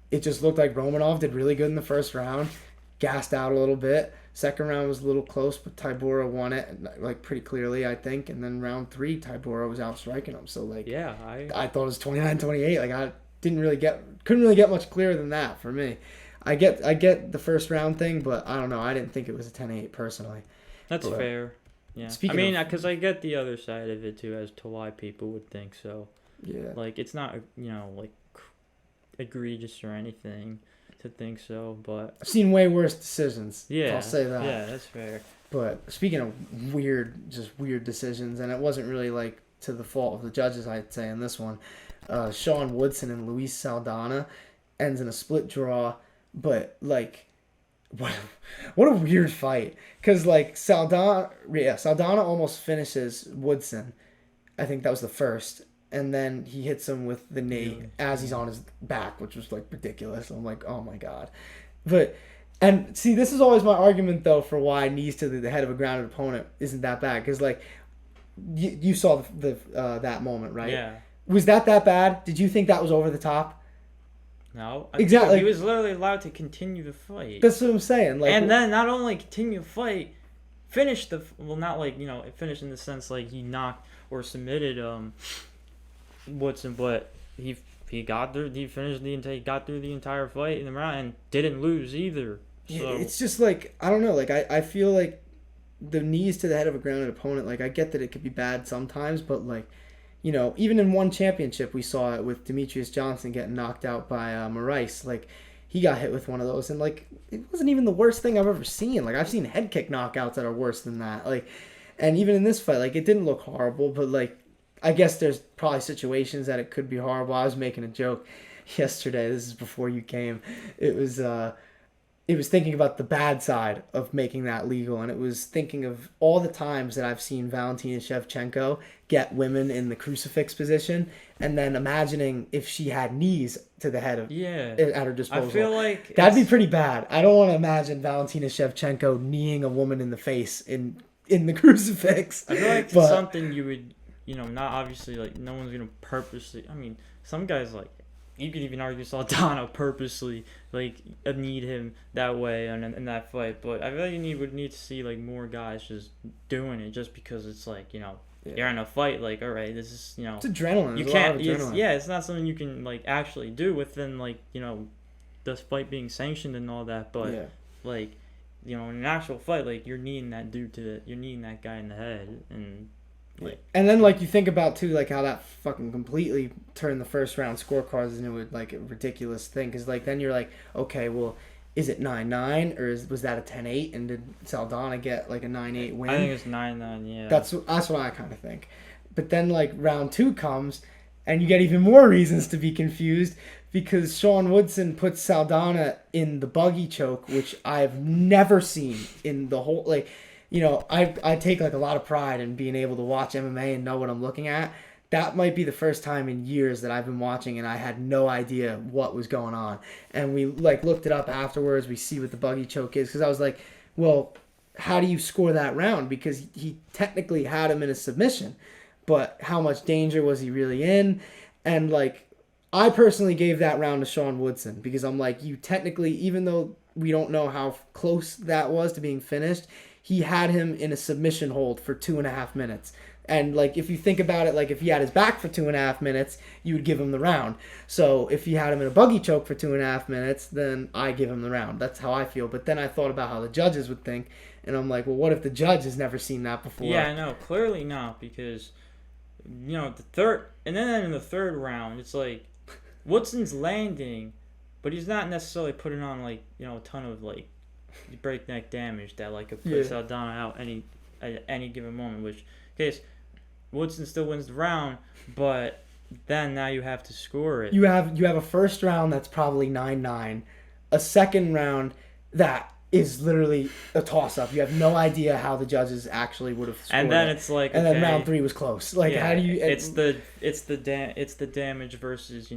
it just looked like Romanov did really good in the first round, gassed out a little bit. Second round was a little close, but Tybura won it pretty clearly, I think. And then round 3, Tybura was out striking him. So yeah, I thought it was 29-28. I couldn't really get much clearer than that for me. I get the first round thing, but I don't know. I didn't think it was a 10-8 personally. That's fair. Yeah, because I get the other side of it too as to why people would think so. Yeah, it's not egregious or anything to think so, but I've seen way worse decisions. Yeah, I'll say that. Yeah, that's fair. But speaking of weird decisions, and it wasn't really to the fault of the judges, I'd say in this one, Sean Woodson and Luis Saldana ends in a split draw, but what a weird fight, because Saldana almost finishes Woodson. I think that was the first. And then he hits him with the knee as he's on his back, which was ridiculous. I'm like, oh my god. And see, this is always my argument though for why knees to the head of a grounded opponent isn't that bad. Because you saw that moment, right? Yeah. Was that bad? Did you think that was over the top? No. Exactly. He was literally allowed to continue the fight. That's what I'm saying. And then not only continue the fight, finish not finish in the sense he knocked or submitted Woodson, but he got through. He got through the entire fight in the round and didn't lose either. So. Yeah, it's just I don't know. I feel the knees to the head of a grounded opponent. I get that it could be bad sometimes, but even in one championship we saw it with Demetrius Johnson getting knocked out by Maurice. He got hit with one of those, and it wasn't even the worst thing I've ever seen. I've seen head kick knockouts that are worse than that. And even in this fight, it didn't look horrible, but I guess there's probably situations that it could be horrible. I was making a joke yesterday. This is before you came. It was thinking about the bad side of making that legal, and it was thinking of all the times that I've seen Valentina Shevchenko get women in the crucifix position, and then imagining if she had knees to the head at her disposal. I feel that'd be pretty bad. I don't want to imagine Valentina Shevchenko kneeing a woman in the face in the crucifix. I feel it's something you would. Not obviously, no one's going to purposely... I mean, some guys, you could even argue Saldana purposely, need him that way in that fight. But I feel you would need to see, more guys just doing it just because it's, you're in a fight, all right, this is, It's adrenaline. You can't... It's not something you can, actually do within, this fight being sanctioned and all that. But, in an actual fight, you're kneeing that dude you're kneeing that guy in the head, and... and then you think about too how that fucking completely turned the first round scorecards into a ridiculous thing, because then you're okay, well, is it 9-9 or was that a 10-8, and did Saldana get a 9-8 win? I think it's 9-9. Yeah, that's what I kind of think. But then round 2 comes and you get even more reasons to be confused, because Sean Woodson puts Saldana in the buggy choke, which I've never seen in the whole I take a lot of pride in being able to watch MMA and know what I'm looking at. That might be the first time in years that I've been watching and I had no idea what was going on. And we looked it up afterwards. We see what the buggy choke is, because I was well, how do you score that round? Because he technically had him in a submission, but how much danger was he really in? And I personally gave that round to Sean Woodson, because I'm you technically, even though we don't know how close that was to being finished, he had him in a submission hold for 2.5 minutes. And if you think about it, if he had his back for 2.5 minutes, you would give him the round. So if he had him in a buggy choke for 2.5 minutes, then I give him the round. That's how I feel. But then I thought about how the judges would think, and I'm well, what if the judge has never seen that before? Yeah, no, clearly not, because the third round, it's Woodson's landing, but he's not necessarily putting on like a ton of like breakneck damage that like could put Saldana out at any given moment. Which case, Woodson still wins the round, but then now you have to score it. You have a first round that's probably 9-9, a second round that is literally a toss-up. You have no idea how the judges actually would have scored. And then it's like, and then round 3 was close. Like, how do you? It's the damage versus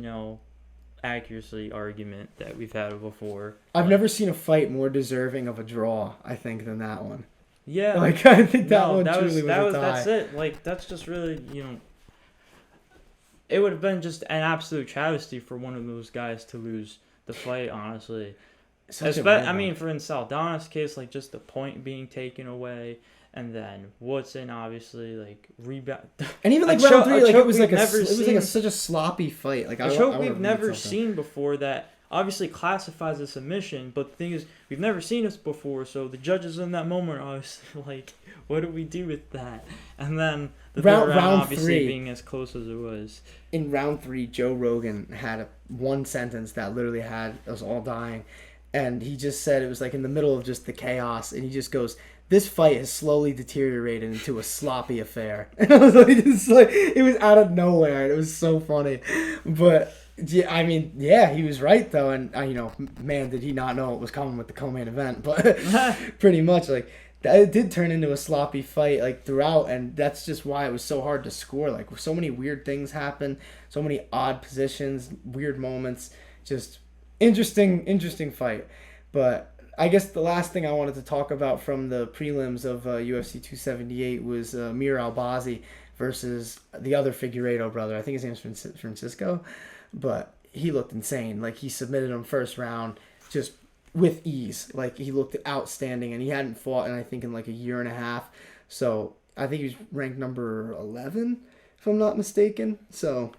accuracy argument that we've had before. I've never seen a fight more deserving of a draw, I think, than that one. Yeah, like I think that one truly was a tie. That's it. Like that's just really it would have been just an absolute travesty for one of those guys to lose the fight, honestly. For in Saldana's case, like just the point being taken away, and then Woodson obviously like rebound. And even like round 3, like it was like such a sloppy fight. Like a choke we've never seen before that obviously classifies as submission, but the thing is we've never seen this before, so the judges in that moment are like, what do we do with that? And then the round obviously 3, being as close as it was. In round 3, Joe Rogan had one sentence that literally had us all dying. And he just said, it was like in the middle of just the chaos, and he just goes, "This fight has slowly deteriorated into a sloppy affair." And I was like, it was out of nowhere, and it was so funny. But yeah, I mean, yeah, he was right though, and man, did he not know it was coming with the co-main event? But pretty much, like, it did turn into a sloppy fight like throughout, and that's just why it was so hard to score. Like, so many weird things happen, so many odd positions, weird moments, just. Interesting fight. But I guess the last thing I wanted to talk about from the prelims of UFC 278 was Merab Albazi versus the other Figueiredo brother. I think his name's Francisco. But he looked insane. Like, he submitted him first round just with ease. Like, he looked outstanding, and he hadn't fought in, I think, in like a year and a half. So I think he was ranked number 11, if I'm not mistaken. So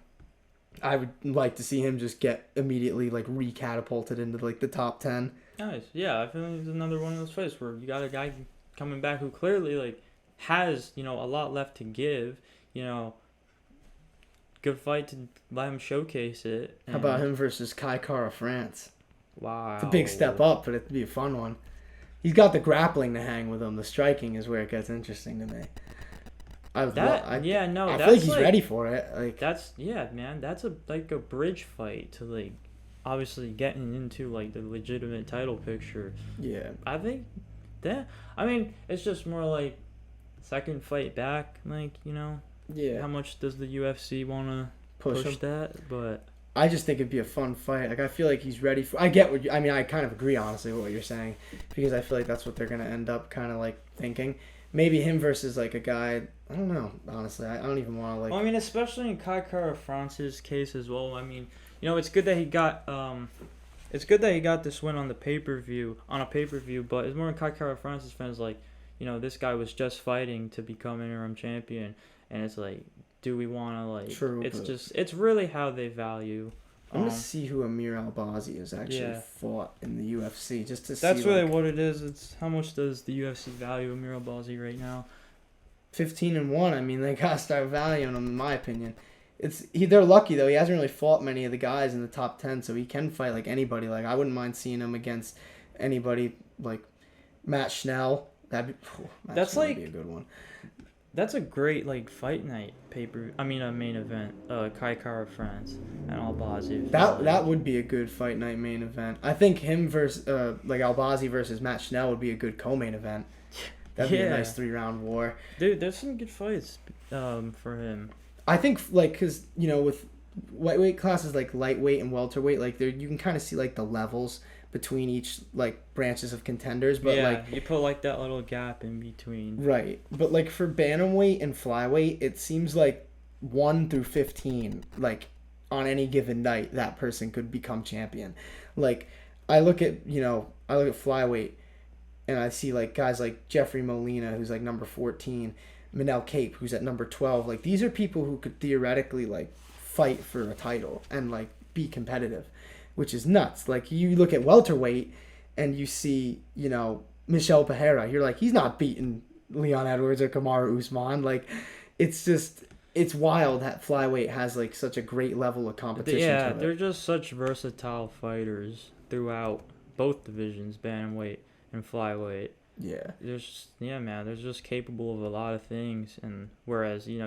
I would like to see him just get immediately like re-catapulted into like the top 10. Nice. Yeah, I feel like it's another one of those fights where you got a guy coming back who clearly like has, a lot left to give, good fight to let him showcase it. How about him versus Kai Kara France? Wow. It's a big step up, but it'd be a fun one. He's got the grappling to hang with him. The striking is where it gets interesting to me. I feel like he's ready for it. Like that's man. That's a bridge fight to like obviously getting into like the legitimate title picture. Yeah. I think that it's just more like second fight back, like, Yeah. How much does the UFC want to push that? But I just think it'd be a fun fight. Like, I feel like he's ready for. I get what you. I mean, I kind of agree honestly with what you're saying, because I feel like that's what they're gonna end up kind of like thinking. Maybe him versus like a guy. I don't know. Honestly, I don't even want to like. Well, especially in Kai Kara France's case as well. It's good that he got this win on a pay-per-view. But it's more in Kai Kara France's fans like, this guy was just fighting to become interim champion, and it's like, do we want to like? True. It's really how they value. I'm gonna see who Merab Albazi has actually fought in the UFC just to see. That's really what it is. It's how much does the UFC value Merab Albazi right now? 15-1. I mean, they gotta start valuing him, in my opinion. They're lucky though. He hasn't really fought many of the guys in the top 10, so he can fight like anybody. Like, I wouldn't mind seeing him against anybody like Matt Schnell. That'd be a good one. That's a great like fight night a main event. Kai Kara France and Albazi. That would be a good fight night main event. I think him versus like Albazi versus Matt Schnell would be a good co-main event. That'd be a nice 3-round war. Dude, there's some good fights for him. I think like because with lightweight classes like lightweight and welterweight, like you can kind of see like the levels between each like branches of contenders, but like you put like that little gap in between. Right. But like for bantamweight and flyweight, it seems like 1 through 15, like on any given night, that person could become champion. Like I look at flyweight and I see like guys like Jeffrey Molina, who's like number 14, Manel Cape, who's at number 12. Like, these are people who could theoretically like fight for a title and like be competitive, which is nuts. Like, you look at welterweight and you see, Michel Pereira. You're like, he's not beating Leon Edwards or Kamaru Usman. Like, it's just it's wild that flyweight has like such a great level of competition. Yeah, to they're it. just such versatile fighters throughout both divisions, bantamweight and flyweight. Yeah. Man, they're just capable of a lot of things. And whereas you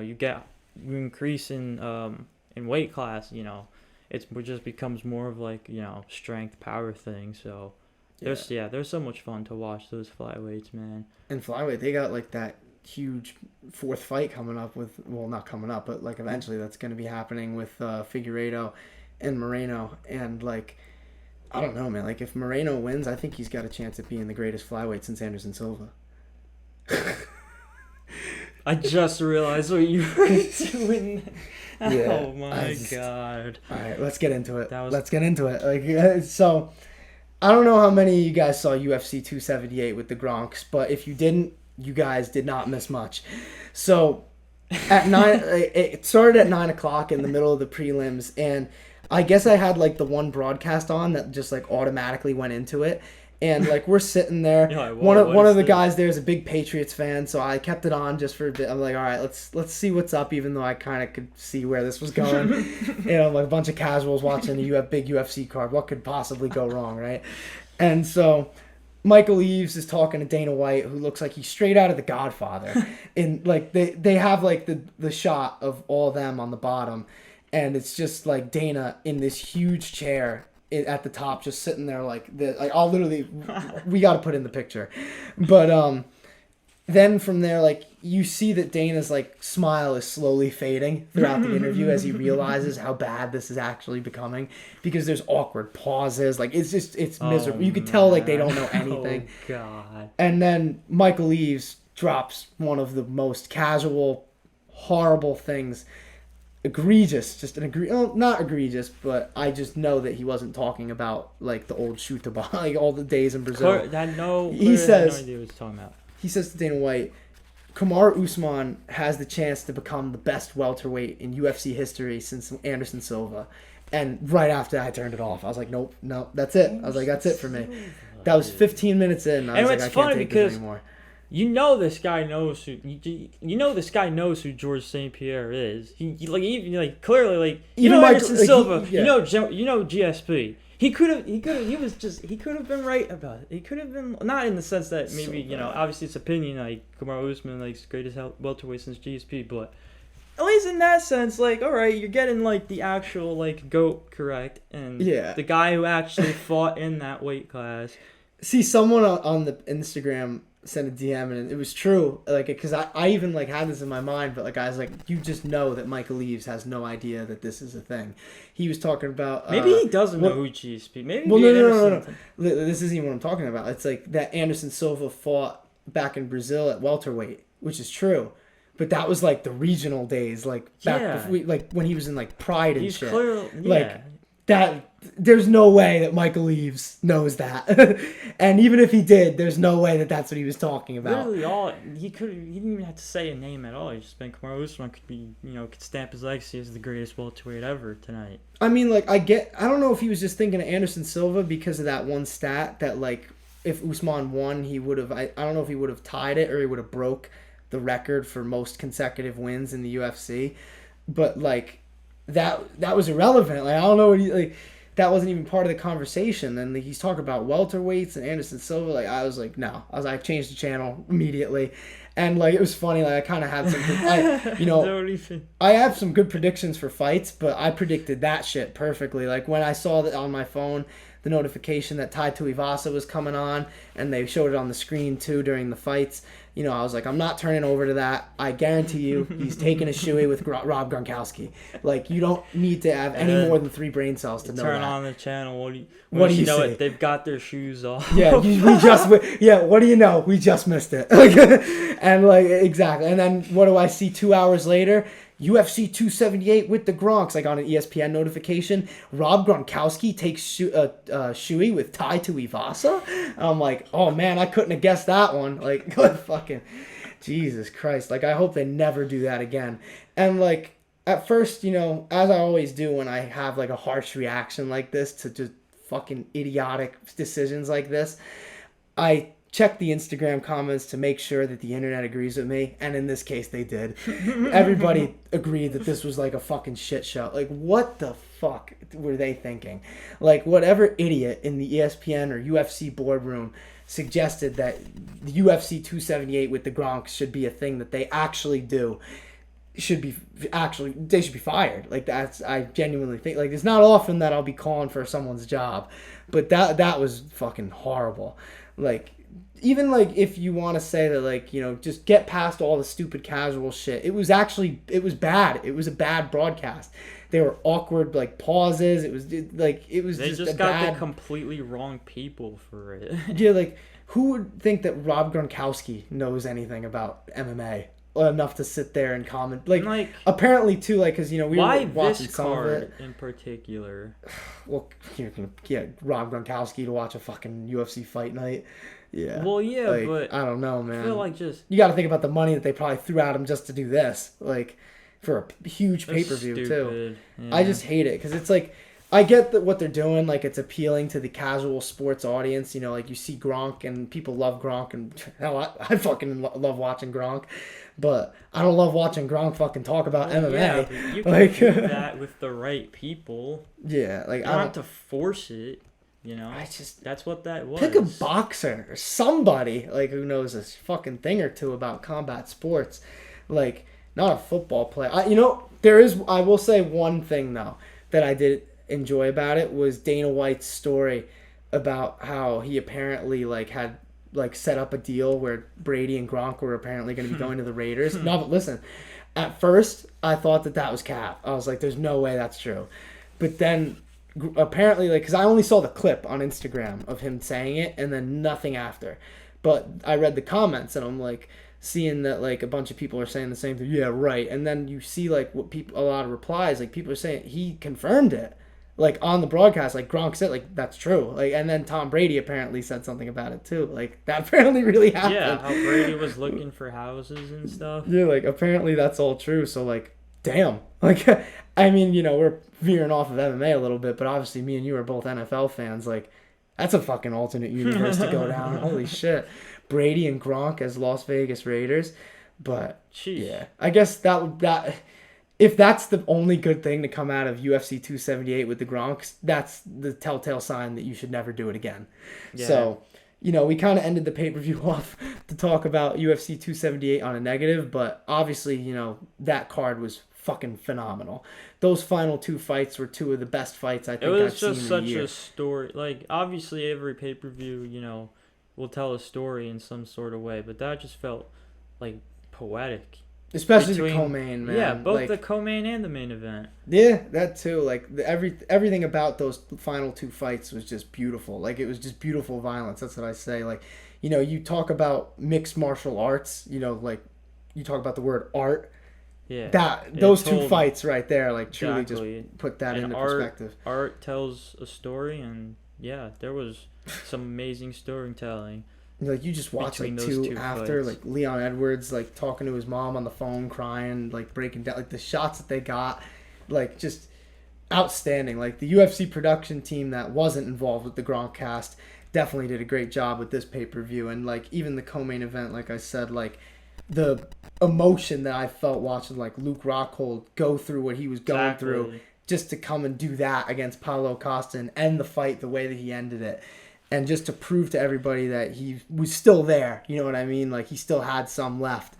increase in weight class, it just becomes more of like strength power thing. So there's so much fun to watch those flyweights, man. And flyweight, they got like that huge fourth fight coming up with, well, not coming up, but like eventually that's going to be happening with Figueiredo and Moreno. And like, I don't know, man. Like if Moreno wins, I think he's got a chance at being the greatest flyweight since Anderson Silva. I just realized what you were doing. Yeah, Oh my god. All right, let's get into it. That was- Let's get into it. Like so, I don't know how many of you guys saw UFC 278 with the Gronks, but if you didn't, you guys did not miss much. So at 9, it started at 9:00 in the middle of the prelims, and I guess I had like the one broadcast on that just like automatically went into it. And like we're sitting there, one of the guys there is a big Patriots fan, so I kept it on just for a bit. I'm like, all right, let's see what's up, even though I kind of could see where this was going. Like a bunch of casuals watching the big UFC card. What could possibly go wrong, right? And so Michael Eaves is talking to Dana White, who looks like he's straight out of The Godfather. And like they have like the shot of all of them on the bottom, and it's just like Dana in this huge chair at the top, just sitting there like I'll literally, we got to put in the picture, but then from there, like you see that Dana's like smile is slowly fading throughout the interview as he realizes how bad this is actually becoming, because there's awkward pauses, like it's miserable. You could tell like they don't know anything. Oh god. And then Michael Eaves drops one of the most casual, horrible things. Egregious, just not egregious, but I just know that he wasn't talking about like the old shoot like all the days in Brazil. He says, I had no idea what he's talking about. He says to Dana White, Kamaru Usman has the chance to become the best welterweight in UFC history since Anderson Silva. And right after that, I turned it off. I was like, nope, that's it. I was like, that's it for me. That was 15 minutes in. I was like, I can't take this anymore. This guy knows who. This guy knows who George St. Pierre is. He clearly like Anderson Silva. GSP. He could have been right about it. He could have been, not in the sense that maybe obviously it's opinion, like Kamaru Usman like greatest welterweight since GSP, but at least in that sense, like, all right, you're getting like the actual like GOAT correct, and the guy who actually fought in that weight class. See, someone on the Instagram sent a DM, and it was true, like, because I even like had this in my mind, but like I was like, you just know that Michael Eaves has no idea that this is a thing. He was talking about maybe he doesn't know who GSP. Maybe no. This isn't even what I'm talking about. It's like that Anderson Silva fought back in Brazil at welterweight, which is true, but that was like the regional days, like back before, like when he was in like Pride and shit. Like that. There's no way that Michael Eaves knows that. And even if he did, there's no way that that's what he was talking about. Literally he didn't even have to say a name at all. He just been Kamaru Usman could stamp his legacy as the greatest welterweight ever tonight. I mean, like, I don't know if he was just thinking of Anderson Silva because of that one stat that, like, if Usman won, he would have, I don't know if he would have tied it or he would have broke the record for most consecutive wins in the UFC. But, like, that was irrelevant. Like, I don't know what that wasn't even part of the conversation. Then he's talking about welterweights and Anderson Silva. Like, I was like, no. I was like, I changed the channel immediately. And like, it was funny. Like, I kind of had some, I have some good predictions for fights, but I predicted that shit perfectly. Like when I saw that on my phone, the notification that Tai Tuivasa was coming on, and they showed it on the screen too during the fights. I was like, I'm not turning over to that. I guarantee you, he's taking a shoey with Rob Gronkowski. Like, you don't need to have any more than 3 brain cells to know that. Turn on the channel. What do you know? It, they've got their shoes off. Yeah, what do you know? We just missed it. And like, exactly. And then what do I see 2 hours later? UFC 278 with the Gronks, like on an ESPN notification. Rob Gronkowski takes shoey with Tai Tuivasa. I'm like, oh man, I couldn't have guessed that one. Like, fucking Jesus Christ. Like, I hope they never do that again. And like, at first, as I always do when I have like a harsh reaction like this to just fucking idiotic decisions like this, I check the Instagram comments to make sure that the internet agrees with me, and in this case they did. Everybody agreed that this was like a fucking shit show. Like, what the fuck were they thinking? Like, whatever idiot in the ESPN or UFC boardroom suggested that the UFC 278 with the Gronks should be a thing that they actually do, they should be fired. Like, that's, I genuinely think, like, it's not often that I'll be calling for someone's job, but that was fucking horrible. Like, even like if you want to say that, like, you know, just get past all the stupid casual shit, it was bad. It was a bad broadcast. They were awkward, like, pauses. It was They just got bad... the completely wrong people for it. Yeah, like, who would think that Rob Gronkowski knows anything about MMA enough to sit there and comment? Like apparently too, like, because, you know, we were watching some of it. Why this card in particular? Well, you're gonna get Rob Gronkowski to watch a fucking UFC fight night. Yeah. Well, yeah, like, but I don't know, man. I feel like just you got to think about the money that they probably threw at him just to do this, like, for a huge pay-per-view too. Yeah. I just hate it because it's like, I get that what they're doing, like, it's appealing to the casual sports audience. You know, like, you see Gronk and people love Gronk, and hell, I fucking love watching Gronk, but I don't love watching Gronk fucking talk about MMA. Yeah, but you can like, do that with the right people. Yeah, like, you don't have to force it. You know, that's what that was. Pick a boxer or somebody, like, who knows a fucking thing or two about combat sports. Like, not a football player. I will say one thing, though, that I did enjoy about it was Dana White's story about how he apparently, like, had, like, set up a deal where Brady and Gronk were apparently going to be going to the Raiders. No, but listen, at first, I thought that was cap. I was like, there's no way that's true. But then... apparently, like, because I only saw the clip on Instagram of him saying it and then nothing after, but I read the comments and I'm like seeing that, like, a bunch of people are saying the same thing. Yeah, right. And then you see, like, a lot of replies, like, people are saying he confirmed it, like, on the broadcast, like, Gronk said, like, that's true, like, and then Tom Brady apparently said something about it too, like, that apparently really happened. Yeah, how Brady was looking for houses and stuff. Yeah, like, apparently that's all true. So, like, damn, like, I mean, you know, we're veering off of MMA a little bit, but obviously me and you are both NFL fans. Like, that's a fucking alternate universe to go down. Holy shit. Brady and Gronk as Las Vegas Raiders. But, jeez. Yeah, I guess that if that's the only good thing to come out of UFC 278 with the Gronks, that's the telltale sign that you should never do it again. Yeah. So, you know, we kind of ended the pay-per-view off to talk about UFC 278 on a negative, but obviously, you know, that card was fucking phenomenal. Those final two fights were two of the best fights I think I've seen in a year. It was just such a story. Like, obviously every pay-per-view, you know, will tell a story in some sort of way, but that just felt, like, poetic. Especially the co-main, man. Yeah, both like, the co-main and the main event. Yeah, that too. Like, everything about those final two fights was just beautiful. Like, it was just beautiful violence. That's what I say. Like, you know, you talk about mixed martial arts, you know, like, you talk about the word art. Yeah. Those two fights right there, like, truly exactly. Just put that into perspective. Art tells a story, and yeah, there was some amazing storytelling. Like, you just watch, like, two after, like, Leon Edwards, like, talking to his mom on the phone, crying, like, breaking down, like, the shots that they got, like, just outstanding. Like, the UFC production team that wasn't involved with the GronkCast definitely did a great job with this pay-per-view. And, like, even the co-main event, like I said, like, the emotion that I felt watching, like, Luke Rockhold go through what he was going through just to come and do that against Paulo Costa and end the fight the way that he ended it. And just to prove to everybody that he was still there, you know what I mean? Like, he still had some left.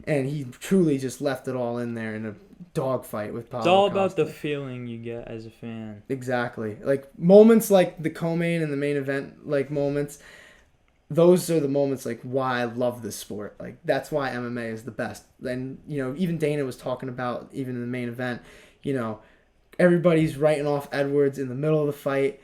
And he truly just left it all in there in a dogfight with Paulo It's all Costa. about the feeling you get as a fan. Exactly. Like, moments like the co-main and the main event, like, moments, those are the moments, like, why I love this sport. Like, that's why MMA is the best. And, you know, even Dana was talking about, even in the main event, you know, everybody's writing off Edwards in the middle of the fight.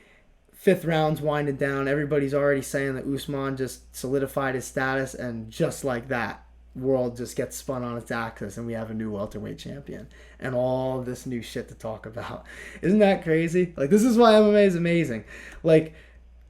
Fifth round's winding down. Everybody's already saying that Usman just solidified his status, and just like that, world just gets spun on its axis, and we have a new welterweight champion and all this new shit to talk about. Isn't that crazy? Like, this is why MMA is amazing. Like,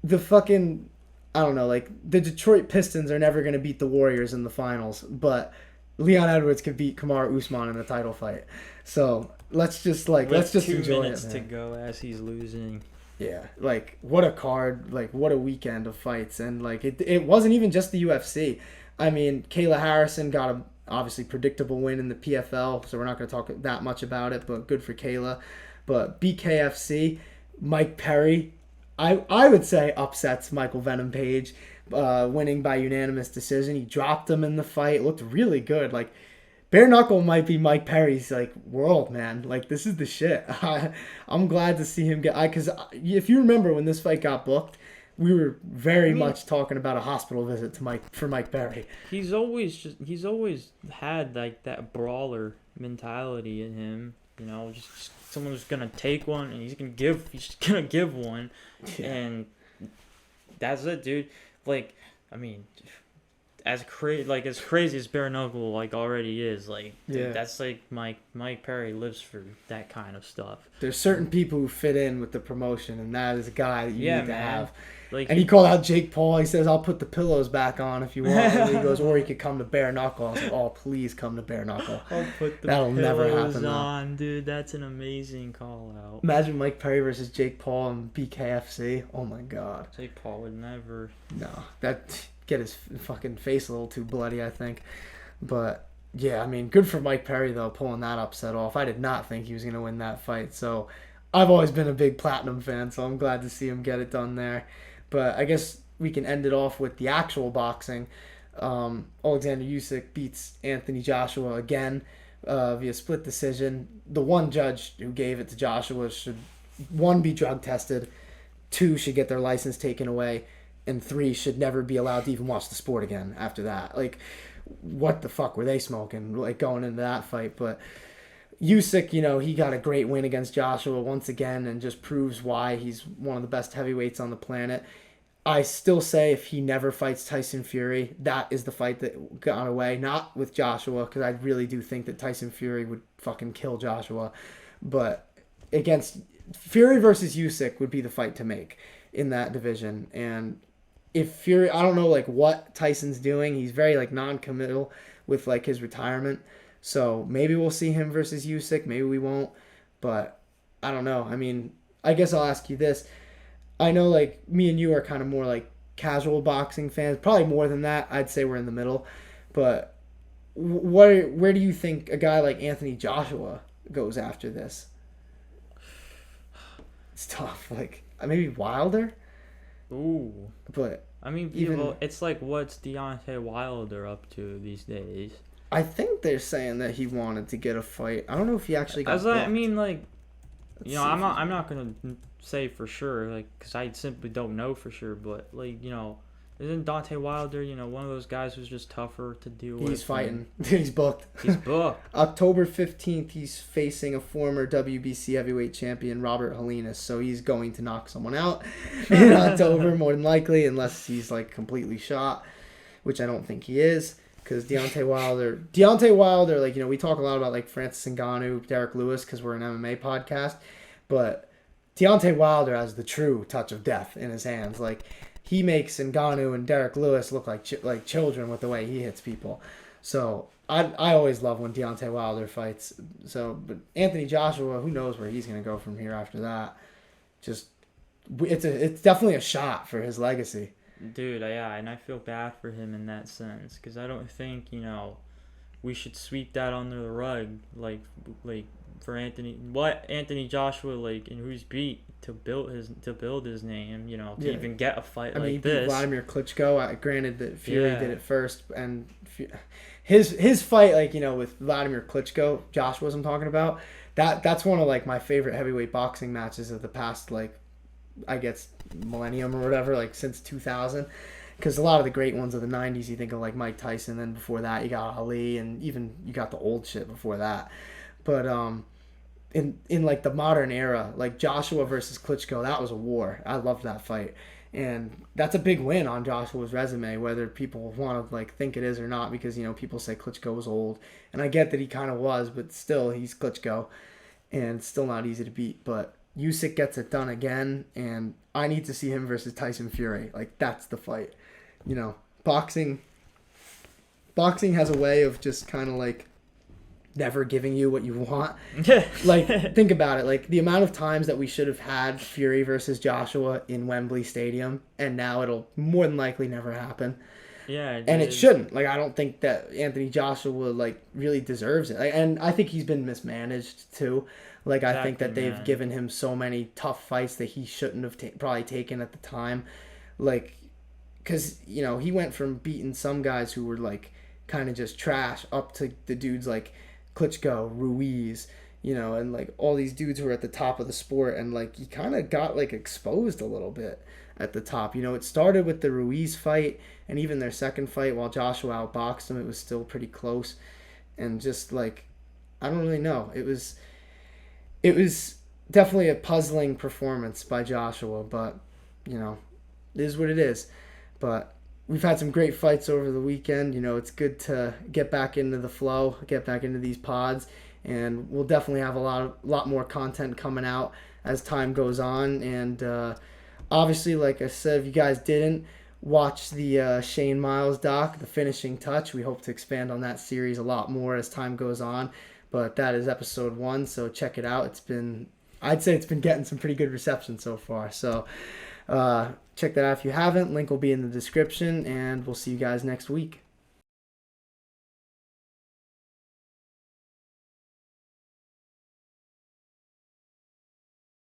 the fucking, I don't know, like, the Detroit Pistons are never going to beat the Warriors in the finals, but Leon Edwards could beat Kamaru Usman in a title fight. So let's just enjoy it. 2 minutes to go as he's losing. Yeah, like what a card, like what a weekend of fights, and like it wasn't even just the UFC. I mean, Kayla Harrison got a obviously predictable win in the PFL, so we're not going to talk that much about it, but good for Kayla. But BKFC, Mike Perry, I would say upsets Michael Venom Page, winning by unanimous decision. He dropped him in the fight, looked really good, like. Bare knuckle might be Mike Perry's like world, man. Like this is the shit. I'm glad to see him get. Because if you remember when this fight got booked, we were very much talking about a hospital visit to Mike Perry. He's always had like that brawler mentality in him. You know, just someone who's gonna take one and he's just gonna give one, and that's it, dude. Like, I mean. As crazy as bare knuckle like already is, like dude, that's like Mike Perry lives for that kind of stuff. There's certain people who fit in with the promotion, and that is a guy that you need to have. Like, and he called out Jake Paul. He says, "I'll put the pillows back on if you want." And he goes, "Or he could come to bare knuckle." I was like, "Oh, please come to bare knuckle." I'll put the That'll never happen. On, dude. That's an amazing call out. Imagine Mike Perry versus Jake Paul and BKFC. Oh my god. Jake Paul would never. No, that. Get his fucking face a little too bloody, I think. But yeah, I mean, good for Mike Perry though, pulling that upset off. I did not think he was gonna win that fight. So I've always been a big Platinum fan, so I'm glad to see him get it done there. But I guess we can end it off with the actual boxing. Alexander Usyk beats Anthony Joshua again via split decision. The one judge who gave it to Joshua should, 1, be drug tested, 2, should get their license taken away, and 3, should never be allowed to even watch the sport again after that. Like, what the fuck were they smoking, like, going into that fight? But Usyk, you know, he got a great win against Joshua once again and just proves why he's one of the best heavyweights on the planet. I still say if he never fights Tyson Fury, that is the fight that got away. Not with Joshua, because I really do think that Tyson Fury would fucking kill Joshua. But against Fury versus Usyk would be the fight to make in that division. And if Fury, I don't know like what Tyson's doing. He's very like non-committal with like his retirement. So maybe we'll see him versus Usyk. Maybe we won't. But I don't know. I mean, I guess I'll ask you this. I know like me and you are kind of more like casual boxing fans. Probably more than that. I'd say we're in the middle. But where do you think a guy like Anthony Joshua goes after this? It's tough. Like maybe Wilder. Ooh. But I mean, people, it's like, what's Deontay Wilder up to these days? I think they're saying that he wanted to get a fight. I don't know if he actually got. I mean, like, you know, I'm not gonna say for sure, like, because I simply don't know for sure. But like, you know, isn't Deontay Wilder, you know, one of those guys who's just tougher to deal with? He's fighting. He's booked. He's booked. October 15th, he's facing a former WBC heavyweight champion, Robert Helenas. So he's going to knock someone out in October, more than likely, unless he's, like, completely shot, which I don't think he is. Because Deontay Wilder, like, you know, we talk a lot about, like, Francis Ngannou, Derek Lewis, because we're an MMA podcast. But Deontay Wilder has the true touch of death in his hands. Like, he makes Ngannou and Derek Lewis look like children with the way he hits people. So I always love when Deontay Wilder fights. So, but Anthony Joshua, who knows where he's gonna go from here after that? Just it's definitely a shot for his legacy. Dude, yeah, and I feel bad for him in that sense because I don't think, you know, we should sweep that under the rug like for Anthony Joshua, like, and who's beat to build his name, you know, to even get a fight like this. Vladimir Klitschko. Granted that Fury did it first, and his fight, like, you know, with Vladimir Klitschko, Joshua's I'm talking about. That's one of like my favorite heavyweight boxing matches of the past, like, I guess millennium or whatever, like since 2000. Because a lot of the great ones of the 90s, you think of like Mike Tyson, then before that you got Ali, and even you got the old shit before that. But in like the modern era, like Joshua versus Klitschko, that was a war. I loved that fight, and that's a big win on Joshua's resume, whether people want to like think it is or not, because, you know, people say Klitschko was old, and I get that he kind of was, but still he's Klitschko, and still not easy to beat. But Usyk gets it done again, and I need to see him versus Tyson Fury. Like, that's the fight. You know, boxing has a way of just kind of like never giving you what you want. Like, think about it. Like, the amount of times that we should have had Fury versus Joshua in Wembley Stadium, and now it'll more than likely never happen. Yeah, And it shouldn't. Like, I don't think that Anthony Joshua, like, really deserves it. Like, and I think he's been mismanaged, too. Like, I think that they've given him so many tough fights that he shouldn't have probably taken at the time. Like, because, you know, he went from beating some guys who were, like, kind of just trash up to the dudes like Klitschko, Ruiz, you know, and like all these dudes who are at the top of the sport, and like he kind of got like exposed a little bit at the top. You know, it started with the Ruiz fight, and even their second fight, while Joshua outboxed him, it was still pretty close, and just like, I don't really know. It was definitely a puzzling performance by Joshua, but you know, it is what it is. But we've had some great fights over the weekend. You know, it's good to get back into the flow, get back into these pods, and we'll definitely have a lot more content coming out as time goes on. And obviously, like I said, if you guys didn't watch the Shane Miles doc, The Finishing Touch, we hope to expand on that series a lot more as time goes on. But that is episode 1, so check it out. I'd say it's been getting some pretty good reception so far. So check that out if you haven't. Link will be in the description, and we'll see you guys next week.